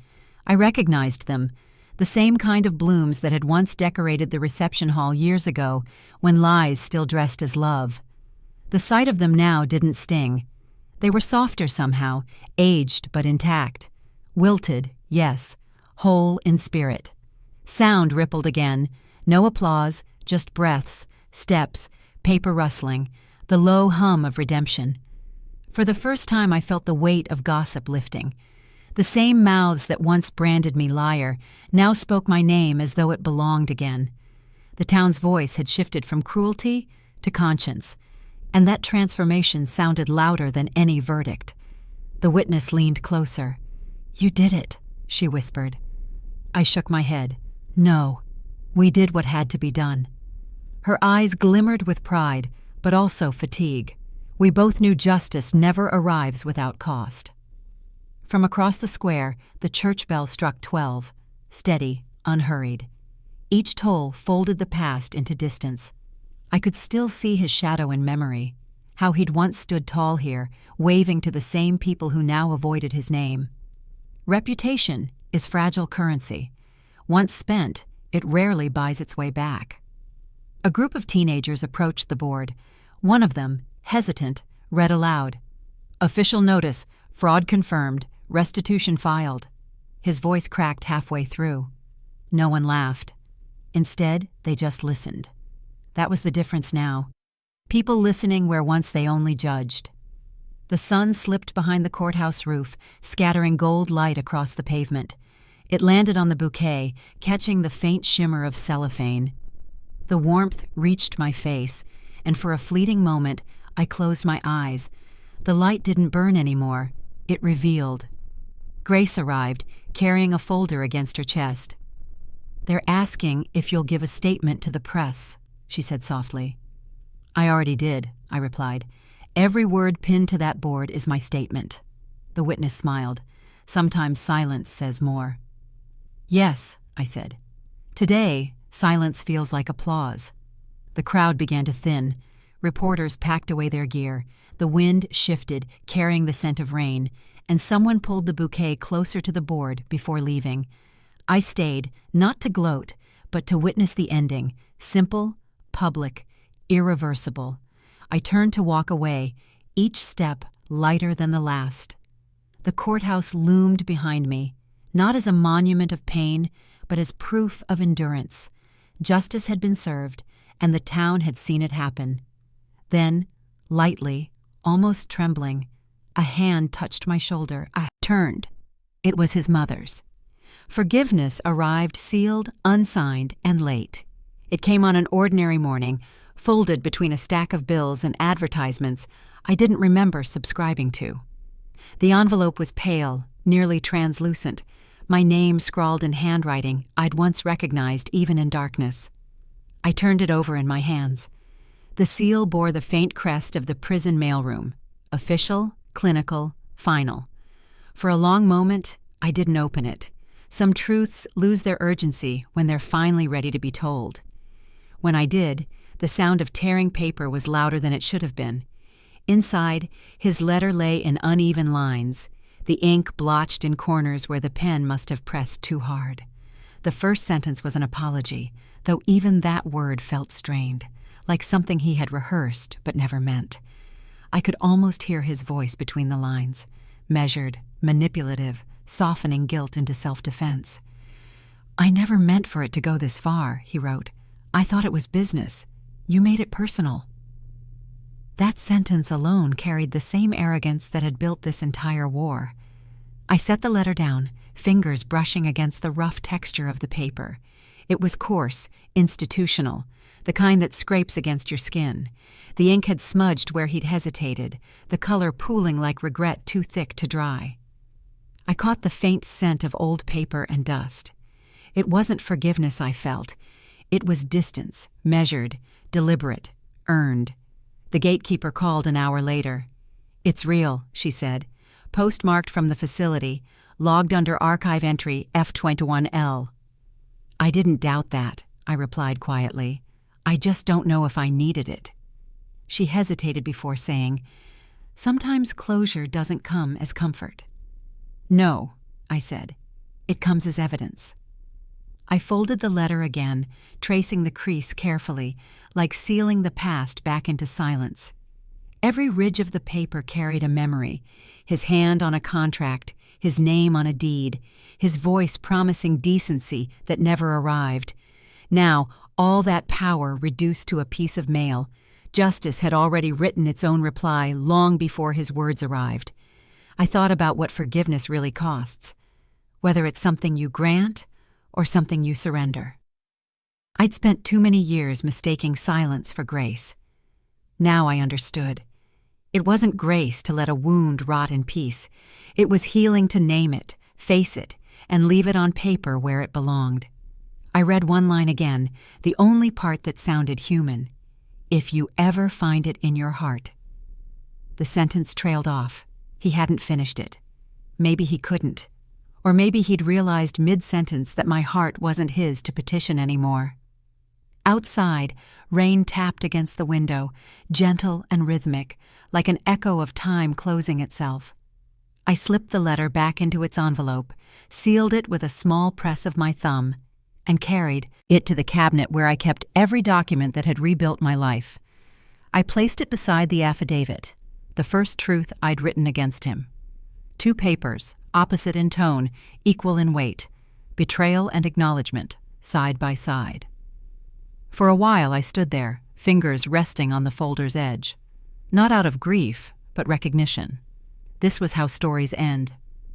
I recognized them, the same kind of blooms that had once decorated the reception hall years ago, when lies still dressed as love. The sight of them now didn't sting. They were softer somehow, aged but intact. Wilted, yes, whole in spirit. Sound rippled again. No applause, just breaths, steps, paper rustling, the low hum of redemption. For the first time I felt the weight of gossip lifting. The same mouths that once branded me liar now spoke my name as though it belonged again. The town's voice had shifted from cruelty to conscience, and that transformation sounded louder than any verdict. The witness leaned closer. "You did it," she whispered. I shook my head. "No, we did what had to be done." Her eyes glimmered with pride, but also fatigue. We both knew justice never arrives without cost. From across the square, the church bell struck 12, steady, unhurried. Each toll folded the past into distance. I could still see his shadow in memory, how he'd once stood tall here, waving to the same people who now avoided his name. Reputation is fragile currency. Once spent, it rarely buys its way back. A group of teenagers approached the board. One of them, hesitant, read aloud. "Official notice, fraud confirmed, restitution filed." His voice cracked halfway through. No one laughed. Instead, they just listened. That was the difference now. People listening where once they only judged. The sun slipped behind the courthouse roof, scattering gold light across the pavement. It landed on the bouquet, catching the faint shimmer of cellophane. The warmth reached my face, and for a fleeting moment, I closed my eyes. The light didn't burn anymore. It revealed. Grace arrived, carrying a folder against her chest. "They're asking if you'll give a statement to the press," she said softly. "I already did," I replied. "Every word pinned to that board is my statement." The witness smiled. "Sometimes silence says more." "Yes," I said. "Today, silence feels like applause." The crowd began to thin. Reporters packed away their gear. The wind shifted, carrying the scent of rain, and someone pulled the bouquet closer to the board before leaving. I stayed, not to gloat, but to witness the ending, simple, public, irreversible. I turned to walk away, each step lighter than the last. The courthouse loomed behind me, not as a monument of pain, but as proof of endurance. Justice had been served, and the town had seen it happen. Then, lightly, almost trembling, a hand touched my shoulder. I turned. It was his mother's. Forgiveness arrived sealed, unsigned, and late. It came on an ordinary morning, folded between a stack of bills and advertisements I didn't remember subscribing to. The envelope was pale, nearly translucent, my name scrawled in handwriting I'd once recognized even in darkness. I turned it over in my hands. The seal bore the faint crest of the prison mailroom, official, clinical, final. For a long moment, I didn't open it. Some truths lose their urgency when they're finally ready to be told. When I did, the sound of tearing paper was louder than it should have been. Inside, his letter lay in uneven lines, the ink blotched in corners where the pen must have pressed too hard. The first sentence was an apology, though even that word felt strained, like something he had rehearsed but never meant. I could almost hear his voice between the lines, measured, manipulative, softening guilt into self-defense. "I never meant for it to go this far," he wrote. "I thought it was business. You made it personal." That sentence alone carried the same arrogance that had built this entire war. I set the letter down, fingers brushing against the rough texture of the paper. It was coarse, institutional, the kind that scrapes against your skin. The ink had smudged where he'd hesitated, the color pooling like regret too thick to dry. I caught the faint scent of old paper and dust. It wasn't forgiveness I felt. It was distance, measured, deliberate, earned. The gatekeeper called an hour later. "It's real," she said. "Postmarked from the facility, logged under archive entry F21L. "I didn't doubt that," I replied quietly. "I just don't know if I needed it." She hesitated before saying, "Sometimes closure doesn't come as comfort." "No," I said. "It comes as evidence." I folded the letter again, tracing the crease carefully, like sealing the past back into silence. Every ridge of the paper carried a memory, his hand on a contract, his name on a deed, his voice promising decency that never arrived. Now, all that power reduced to a piece of mail. Justice had already written its own reply long before his words arrived. I thought about what forgiveness really costs, whether it's something you grant or something you surrender. I'd spent too many years mistaking silence for grace. Now I understood. It wasn't grace to let a wound rot in peace. It was healing to name it, face it, and leave it on paper where it belonged. I read one line again, the only part that sounded human. "If you ever find it in your heart." The sentence trailed off. He hadn't finished it. Maybe he couldn't. Or maybe he'd realized mid-sentence that my heart wasn't his to petition anymore. Outside, rain tapped against the window, gentle and rhythmic, like an echo of time closing itself. I slipped the letter back into its envelope, sealed it with a small press of my thumb, and carried it to the cabinet where I kept every document that had rebuilt my life. I placed it beside the affidavit, the first truth I'd written against him. 2 papers, opposite in tone, equal in weight, betrayal and acknowledgement, side by side. For a while I stood there, fingers resting on the folder's edge. Not out of grief, but recognition. This was how stories end.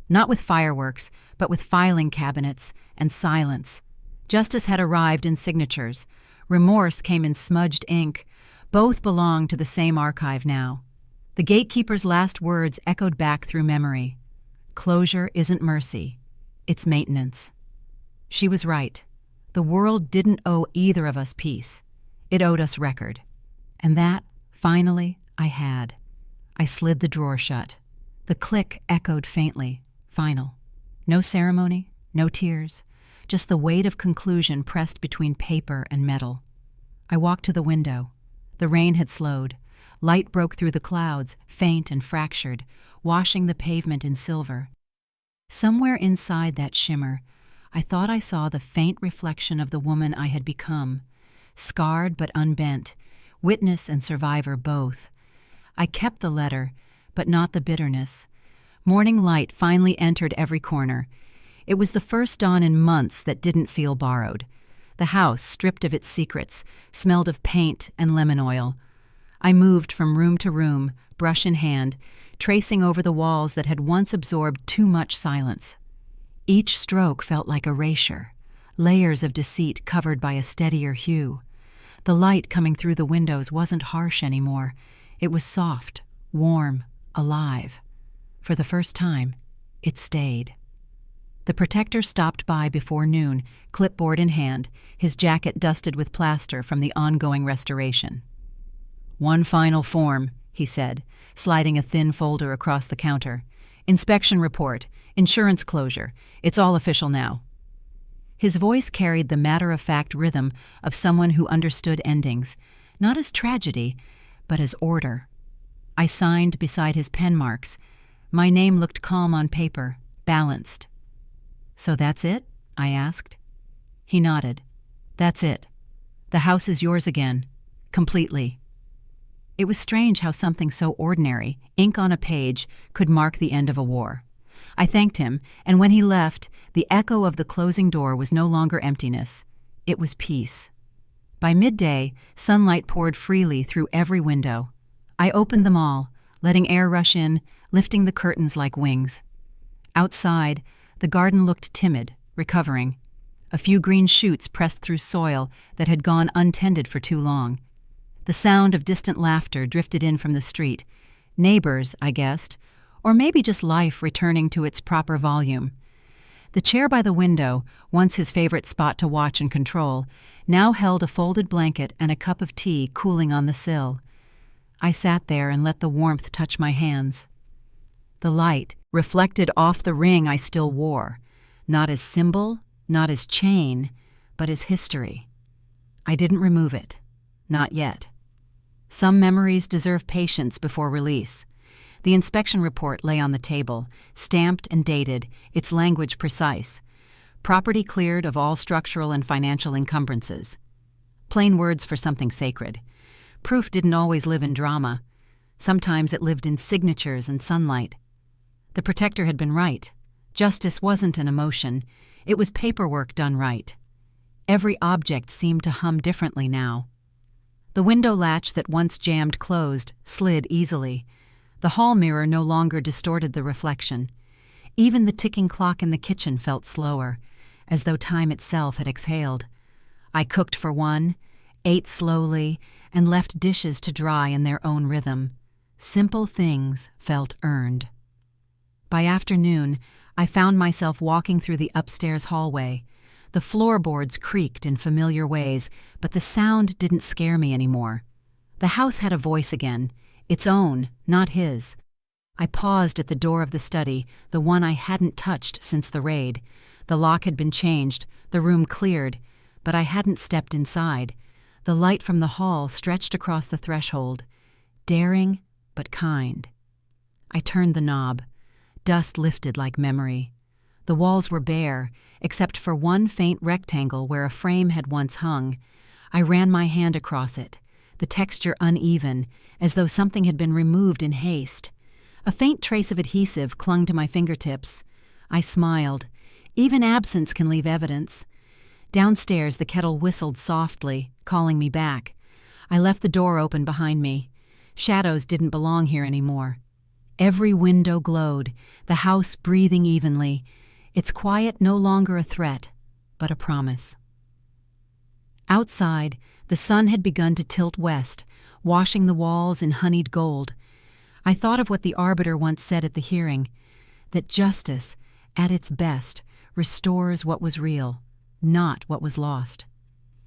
Not with fireworks, but with filing cabinets and silence. Justice had arrived in signatures. Remorse came in smudged ink. Both belonged to the same archive now. The gatekeeper's last words echoed back through memory. Closure isn't mercy, it's maintenance. She was right. The world didn't owe either of us peace. It owed us record. And that, finally, I had. I slid the drawer shut. The click echoed faintly. Final. No ceremony, no tears, just the weight of conclusion pressed between paper and metal. I walked to the window. The rain had slowed. Light broke through the clouds, faint and fractured, washing the pavement in silver. Somewhere inside that shimmer, I thought I saw the faint reflection of the woman I had become, scarred but unbent, witness and survivor both. I kept the letter, but not the bitterness. Morning light finally entered every corner. It was the first dawn in months that didn't feel borrowed. The house, stripped of its secrets, smelled of paint and lemon oil. I moved from room to room, brush in hand, tracing over the walls that had once absorbed too much silence. Each stroke felt like erasure, layers of deceit covered by a steadier hue. The light coming through the windows wasn't harsh anymore. It was soft, warm, alive. For the first time, it stayed. The protector stopped by before noon, clipboard in hand, his jacket dusted with plaster from the ongoing restoration. "One final form," he said, sliding a thin folder across the counter. "Inspection report, insurance closure. It's all official now." His voice carried the matter-of-fact rhythm of someone who understood endings, not as tragedy, but as order. I signed beside his pen marks. My name looked calm on paper, balanced. "So that's it?" I asked. He nodded. "That's it. The house is yours again. Completely." It was strange how something so ordinary, ink on a page, could mark the end of a war. I thanked him, and when he left, the echo of the closing door was no longer emptiness. It was peace. By midday, sunlight poured freely through every window. I opened them all, letting air rush in, lifting the curtains like wings. Outside, the garden looked timid, recovering. A few green shoots pressed through soil that had gone untended for too long. The sound of distant laughter drifted in from the street. Neighbors, I guessed, or maybe just life returning to its proper volume. The chair by the window, once his favorite spot to watch and control, now held a folded blanket and a cup of tea cooling on the sill. I sat there and let the warmth touch my hands. The light reflected off the ring I still wore, not as symbol, not as chain, but as history. I didn't remove it. Not yet. Some memories deserve patience before release. The inspection report lay on the table, stamped and dated, its language precise. Property cleared of all structural and financial encumbrances. Plain words for something sacred. Proof didn't always live in drama. Sometimes it lived in signatures and sunlight. The protector had been right. Justice wasn't an emotion. It was paperwork done right. Every object seemed to hum differently now. The window latch that once jammed closed slid easily. The hall mirror no longer distorted the reflection. Even the ticking clock in the kitchen felt slower, as though time itself had exhaled. I cooked for one, ate slowly, and left dishes to dry in their own rhythm. Simple things felt earned. By afternoon, I found myself walking through the upstairs hallway. The floorboards creaked in familiar ways, but the sound didn't scare me anymore. The house had a voice again, its own, not his. I paused at the door of the study, the one I hadn't touched since the raid. The lock had been changed, the room cleared, but I hadn't stepped inside. The light from the hall stretched across the threshold, daring but kind. I turned the knob. Dust lifted like memory. The walls were bare, except for one faint rectangle where a frame had once hung. I ran my hand across it, the texture uneven, as though something had been removed in haste. A faint trace of adhesive clung to my fingertips. I smiled. Even absence can leave evidence. Downstairs, the kettle whistled softly, calling me back. I left the door open behind me. Shadows didn't belong here anymore. Every window glowed, the house breathing evenly. Its quiet no longer a threat, but a promise. Outside, the sun had begun to tilt west, washing the walls in honeyed gold. I thought of what the arbiter once said at the hearing. that justice, at its best, restores what was real, not what was lost.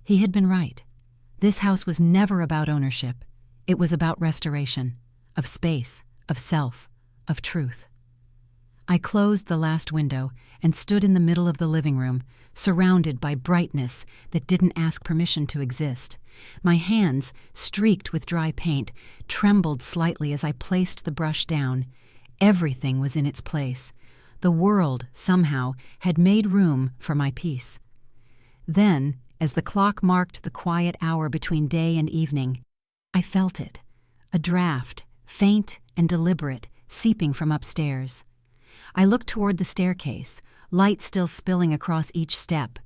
He had been right. This house was never about ownership. It was about restoration, of space, of self, of truth. I closed the last window and stood in the middle of the living room, surrounded by brightness that didn't ask permission to exist. My hands, streaked with dry paint, trembled slightly as I placed the brush down. Everything was in its place. The world, somehow, had made room for my peace. Then, as the clock marked the quiet hour between day and evening, I felt it, a draft, faint and deliberate, seeping from upstairs. I looked toward the staircase, light still spilling across each step.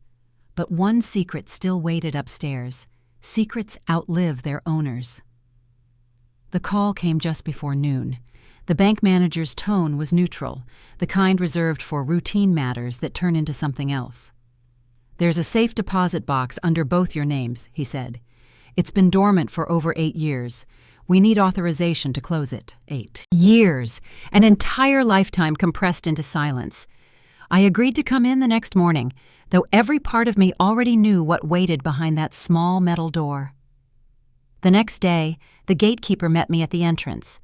But one secret still waited upstairs. Secrets outlive their owners. The call came just before noon. The bank manager's tone was neutral, the kind reserved for routine matters that turn into something else. "There's a safe deposit box under both your names," he said. "It's been dormant for over 8 years. We need authorization to close it." 8 years, an entire lifetime compressed into silence. I agreed to come in the next morning, though every part of me already knew what waited behind that small metal door. The next day, the gatekeeper met me at the entrance.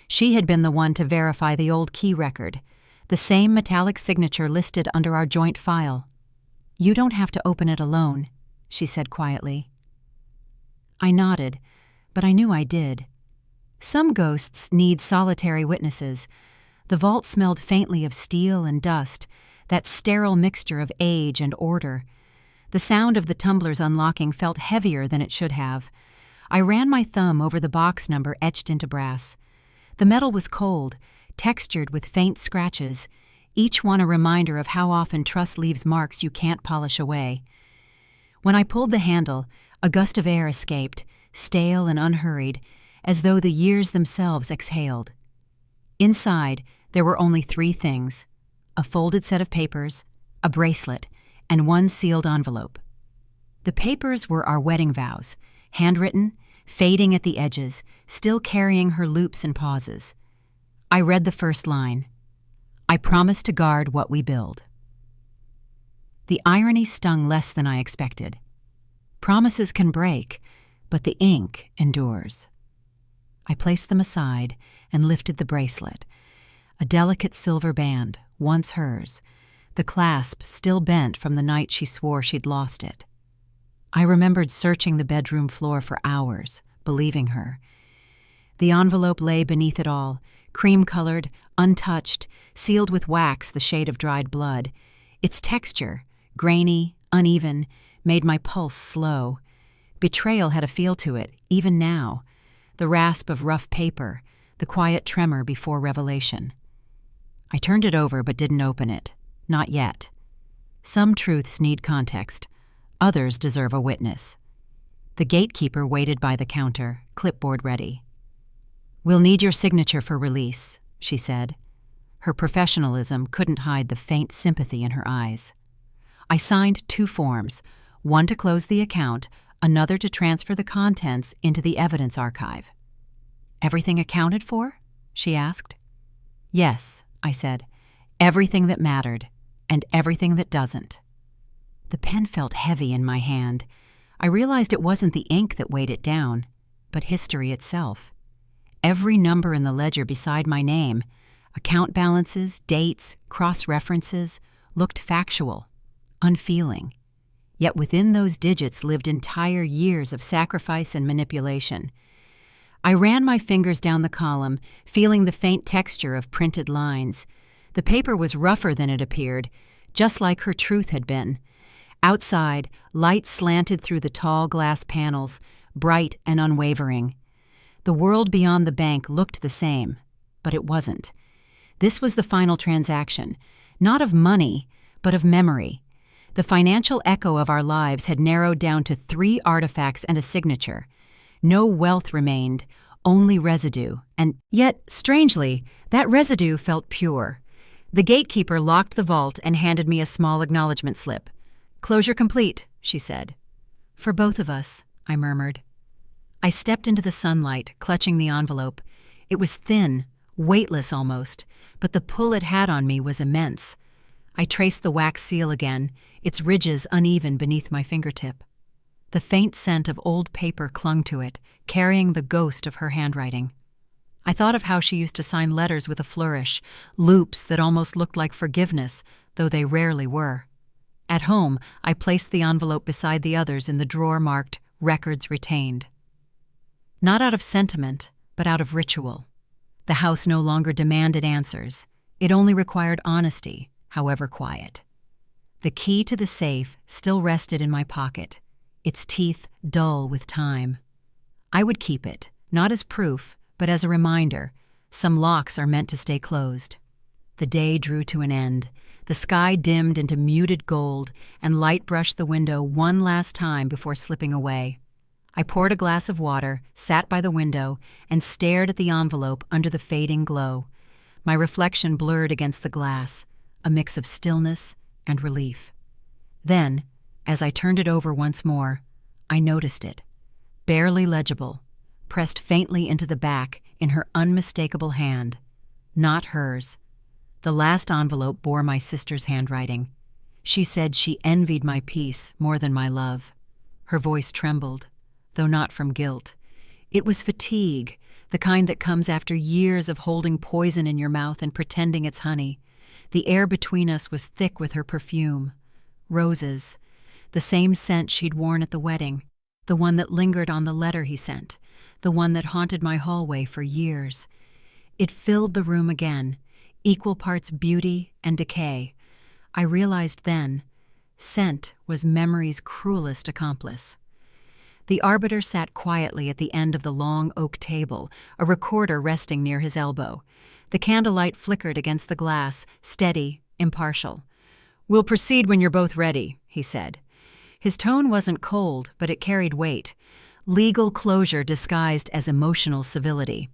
She had been the one to verify the old key record, the same metallic signature listed under our joint file. "You don't have to open it alone," she said quietly. I nodded, but I knew I did. Some ghosts need solitary witnesses. The vault smelled faintly of steel and dust, that sterile mixture of age and order. The sound of the tumblers unlocking felt heavier than it should have. I ran my thumb over the box number etched into brass. The metal was cold, textured with faint scratches, each one a reminder of how often trust leaves marks you can't polish away. When I pulled the handle, a gust of air escaped, stale and unhurried, as though the years themselves exhaled. Inside, there were only 3 things: a folded set of papers, a bracelet, and one sealed envelope. The papers were our wedding vows, handwritten, fading at the edges, still carrying her loops and pauses. I read the first line: "I promise to guard what we build." The irony stung less than I expected. Promises can break, but the ink endures. I placed them aside and lifted the bracelet, a delicate silver band, once hers, the clasp still bent from the night she swore she'd lost it. I remembered searching the bedroom floor for hours, believing her. The envelope lay beneath it all, cream-colored, untouched, sealed with wax the shade of dried blood. Its texture, grainy, uneven, made my pulse slow. Betrayal had a feel to it, even now. The rasp of rough paper, the quiet tremor before revelation. I turned it over but didn't open it. Not yet. Some truths need context. Others deserve a witness. The gatekeeper waited by the counter, clipboard ready. "We'll need your signature for release," she said. Her professionalism couldn't hide the faint sympathy in her eyes. I signed 2 forms, one to close the account, another to transfer the contents into the evidence archive. "Everything accounted for?" she asked. "Yes," I said. "Everything that mattered, and everything that doesn't." The pen felt heavy in my hand. I realized it wasn't the ink that weighed it down, but history itself. Every number in the ledger beside my name, account balances, dates, cross-references, looked factual, unfeeling. Yet within those digits lived entire years of sacrifice and manipulation. I ran my fingers down the column, feeling the faint texture of printed lines. The paper was rougher than it appeared, just like her truth had been. Outside, light slanted through the tall glass panels, bright and unwavering. The world beyond the bank looked the same, but it wasn't. This was the final transaction, not of money, but of memory. The financial echo of our lives had narrowed down to 3 artifacts and a signature. No wealth remained, only residue, and yet, strangely, that residue felt pure. The gatekeeper locked the vault and handed me a small acknowledgement slip. "Closure complete," she said. "For both of us," I murmured. I stepped into the sunlight, clutching the envelope. It was thin, weightless almost, but the pull it had on me was immense. I traced the wax seal again, its ridges uneven beneath my fingertip. The faint scent of old paper clung to it, carrying the ghost of her handwriting. I thought of how she used to sign letters with a flourish, loops that almost looked like forgiveness, though they rarely were. At home, I placed the envelope beside the others in the drawer marked "Records Retained." Not out of sentiment, but out of ritual. The house no longer demanded answers. It only required honesty, however quiet. The key to the safe still rested in my pocket, its teeth dull with time. I would keep it, not as proof, but as a reminder. Some locks are meant to stay closed. The day drew to an end. The sky dimmed into muted gold, and light brushed the window one last time before slipping away. I poured a glass of water, sat by the window, and stared at the envelope under the fading glow. My reflection blurred against the glass, a mix of stillness and relief. Then, as I turned it over once more, I noticed it, barely legible, pressed faintly into the back in her unmistakable hand. Not hers. The last envelope bore my sister's handwriting. She said she envied my peace more than my love. Her voice trembled, though not from guilt. It was fatigue, the kind that comes after years of holding poison in your mouth and pretending it's honey. The air between us was thick with her perfume. Roses, the same scent she'd worn at the wedding, the one that lingered on the letter he sent, the one that haunted my hallway for years. It filled the room again, equal parts beauty and decay. I realized then, scent was memory's cruelest accomplice. The arbiter sat quietly at the end of the long oak table, a recorder resting near his elbow. The candlelight flickered against the glass, steady, impartial. "We'll proceed when you're both ready," he said. His tone wasn't cold, but it carried weight. Legal closure disguised as emotional civility.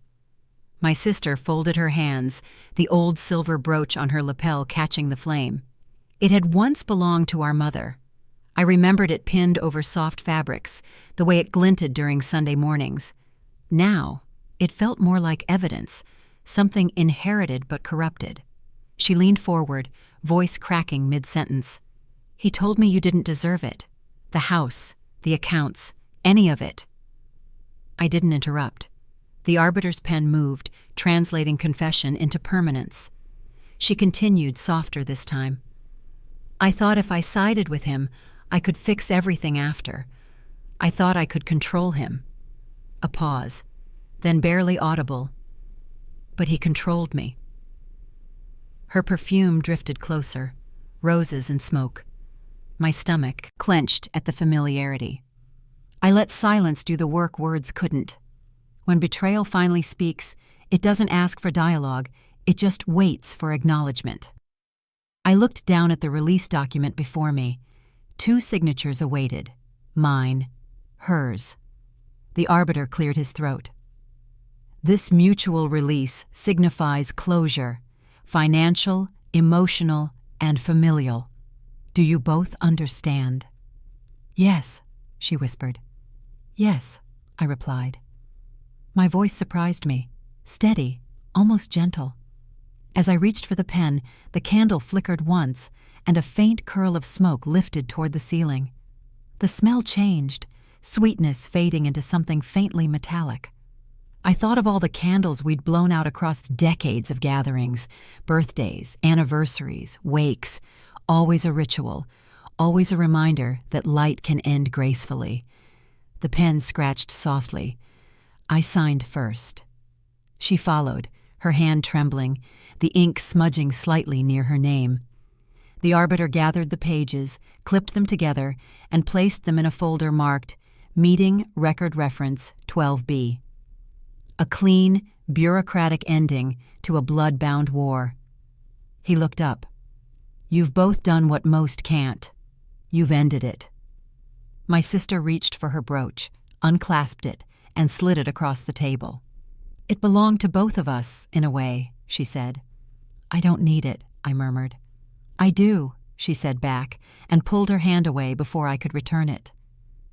My sister folded her hands, the old silver brooch on her lapel catching the flame. It had once belonged to our mother. I remembered it pinned over soft fabrics, the way it glinted during Sunday mornings. Now, it felt more like evidence, something inherited but corrupted. She leaned forward, voice cracking mid-sentence. "He told me you didn't deserve it. The house, the accounts, any of it." I didn't interrupt. The arbiter's pen moved, translating confession into permanence. She continued, softer this time. "I thought if I sided with him, I could fix everything after. I thought I could control him." A pause, then barely audible. "But he controlled me." Her perfume drifted closer, roses and smoke. My stomach clenched at the familiarity. I let silence do the work words couldn't. When betrayal finally speaks, it doesn't ask for dialogue, it just waits for acknowledgement. I looked down at the release document before me. 2 signatures awaited. Mine, hers. The arbiter cleared his throat. "This mutual release signifies closure, financial, emotional, and familial. Do you both understand?" "Yes," she whispered. "Yes," I replied. My voice surprised me, steady, almost gentle. As I reached for the pen, the candle flickered once, and a faint curl of smoke lifted toward the ceiling. The smell changed, sweetness fading into something faintly metallic. I thought of all the candles we'd blown out across decades of gatherings, birthdays, anniversaries, wakes, always a ritual, always a reminder that light can end gracefully. The pen scratched softly. I signed first. She followed, her hand trembling, the ink smudging slightly near her name. The arbiter gathered the pages, clipped them together, and placed them in a folder marked Meeting Record Reference 12B. A clean, bureaucratic ending to a blood-bound war. He looked up. "You've both done what most can't. You've ended it." My sister reached for her brooch, unclasped it, and slid it across the table. "It belonged to both of us, in a way," she said. "I don't need it," I murmured. "I do," she said back, and pulled her hand away before I could return it.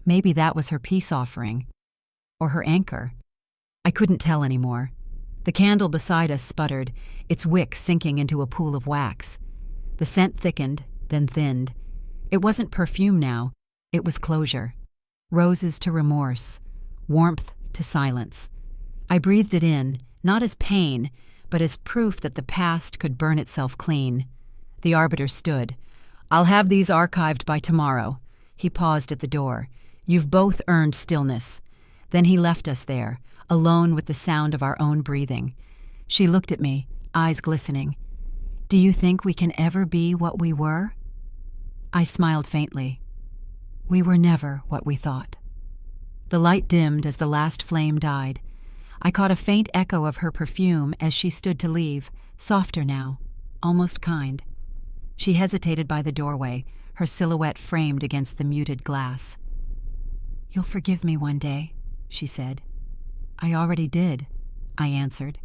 Maybe that was her peace offering. Or her anchor. I couldn't tell anymore. The candle beside us sputtered, its wick sinking into a pool of wax. The scent thickened, then thinned. It wasn't perfume now, it was closure. Roses to remorse, warmth to silence. I breathed it in, not as pain, but as proof that the past could burn itself clean. The arbiter stood. "I'll have these archived by tomorrow." He paused at the door. "You've both earned stillness." Then he left us there, alone with the sound of our own breathing. She looked at me, eyes glistening. "Do you think we can ever be what we were?" I smiled faintly. We were never what we thought. The light dimmed as the last flame died. I caught a faint echo of her perfume as she stood to leave, softer now, almost kind. She hesitated by the doorway, her silhouette framed against the muted glass. "You'll forgive me one day," she said. "I already did," I answered.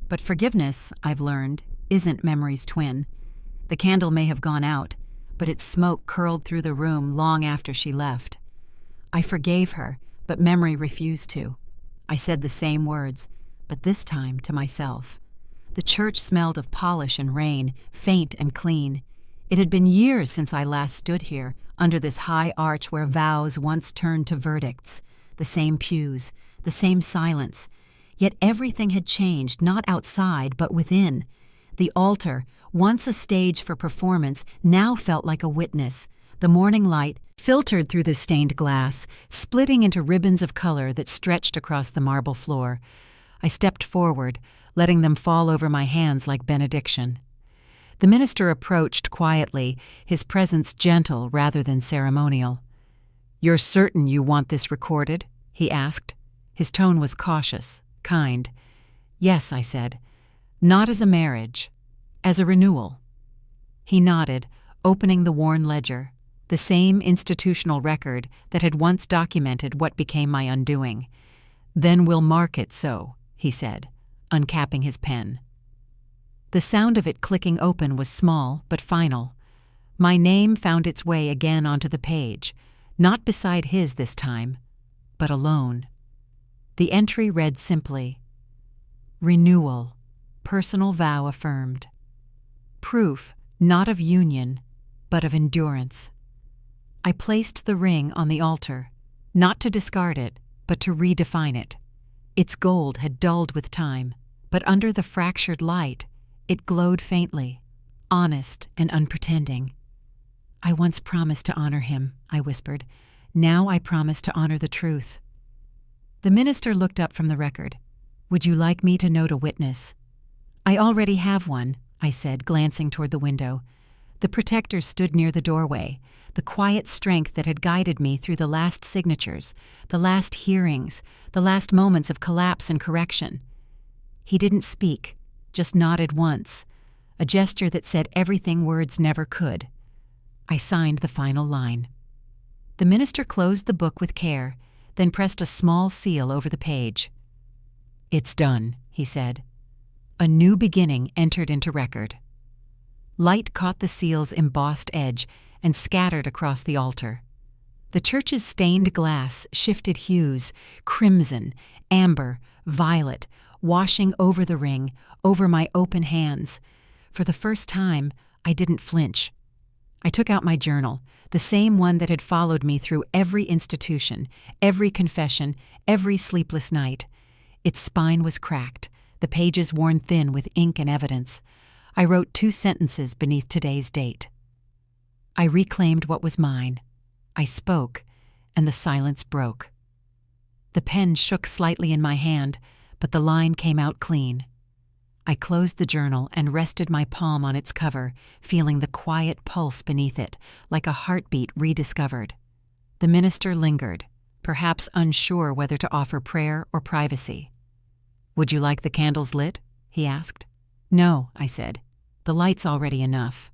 But forgiveness, I've learned, isn't memory's twin. The candle may have gone out, but its smoke curled through the room long after she left. I forgave her, but memory refused to. I said the same words, but this time to myself. The church smelled of polish and rain, faint and clean. It had been years since I last stood here, under this high arch where vows once turned to verdicts. The same pews, the same silence. Yet everything had changed, not outside, but within. The altar, once a stage for performance, now felt like a witness. The morning light filtered through the stained glass, splitting into ribbons of color that stretched across the marble floor. I stepped forward, letting them fall over my hands like benediction. The minister approached quietly, his presence gentle rather than ceremonial. "You're certain you want this recorded?" he asked. His tone was cautious, kind. "Yes," I said. "Not as a marriage, as a renewal." He nodded, opening the worn ledger, the same institutional record that had once documented what became my undoing. "Then we'll mark it so," he said, uncapping his pen. The sound of it clicking open was small but final. My name found its way again onto the page, not beside his this time, but alone. The entry read simply, "Renewal, personal vow affirmed. Proof not of union, but of endurance." I placed the ring on the altar, not to discard it, but to redefine it. Its gold had dulled with time, but under the fractured light, it glowed faintly, honest and unpretending. "I once promised to honor him," I whispered. "Now I promise to honor the truth." The minister looked up from the record. "Would you like me to note a witness?" "I already have one," I said, glancing toward the window. The protector stood near the doorway, the quiet strength that had guided me through the last signatures, the last hearings, the last moments of collapse and correction. He didn't speak, just nodded once, a gesture that said everything words never could. I signed the final line. The minister closed the book with care, then pressed a small seal over the page. "It's done," he said. A new beginning entered into record. Light caught the seal's embossed edge and scattered across the altar. The church's stained glass shifted hues, crimson, amber, violet, washing over the ring, over my open hands. For the first time, I didn't flinch. I took out my journal, the same one that had followed me through every institution, every confession, every sleepless night. Its spine was cracked, the pages worn thin with ink and evidence. I wrote 2 sentences beneath today's date. I reclaimed what was mine. I spoke, and the silence broke. The pen shook slightly in my hand, but the line came out clean. I closed the journal and rested my palm on its cover, feeling the quiet pulse beneath it, like a heartbeat rediscovered. The minister lingered, perhaps unsure whether to offer prayer or privacy. "Would you like the candles lit?" he asked. "No," I said. "The light's already enough."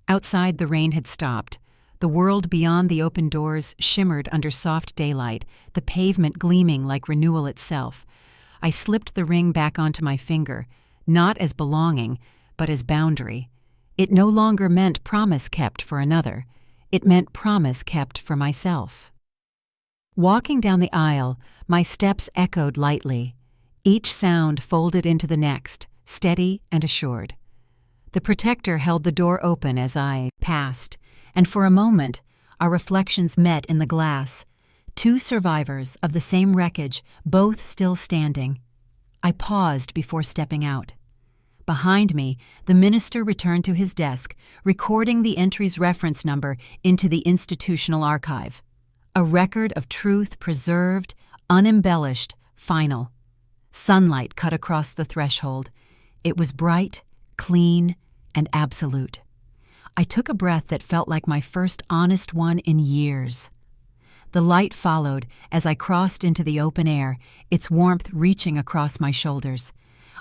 Outside, the rain had stopped. The world beyond the open doors shimmered under soft daylight, the pavement gleaming like renewal itself. I slipped the ring back onto my finger, not as belonging, but as boundary. It no longer meant promise kept for another. It meant promise kept for myself. Walking down the aisle, my steps echoed lightly. each sound folded into the next, steady and assured. The protector held the door open as I passed, and for a moment, our reflections met in the glass. Two survivors of the same wreckage, both still standing. I paused before stepping out. Behind me, the minister returned to his desk, recording the entry's reference number into the institutional archive. A record of truth preserved, unembellished, final. Sunlight cut across the threshold. It was bright, clean, and absolute. I took a breath that felt like my first honest one in years. The light followed as I crossed into the open air, its warmth reaching across my shoulders.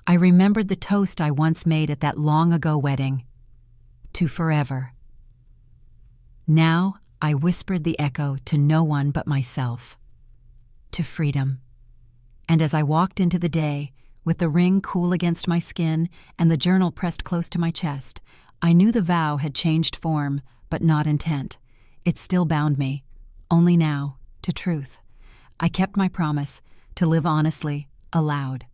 I remembered the toast I once made at that long-ago wedding. To forever. Now I whispered the echo to no one but myself. To freedom. And as I walked into the day, with the ring cool against my skin and the journal pressed close to my chest, I knew the vow had changed form, but not intent. It still bound me, only now, to truth. I kept my promise to live honestly, aloud.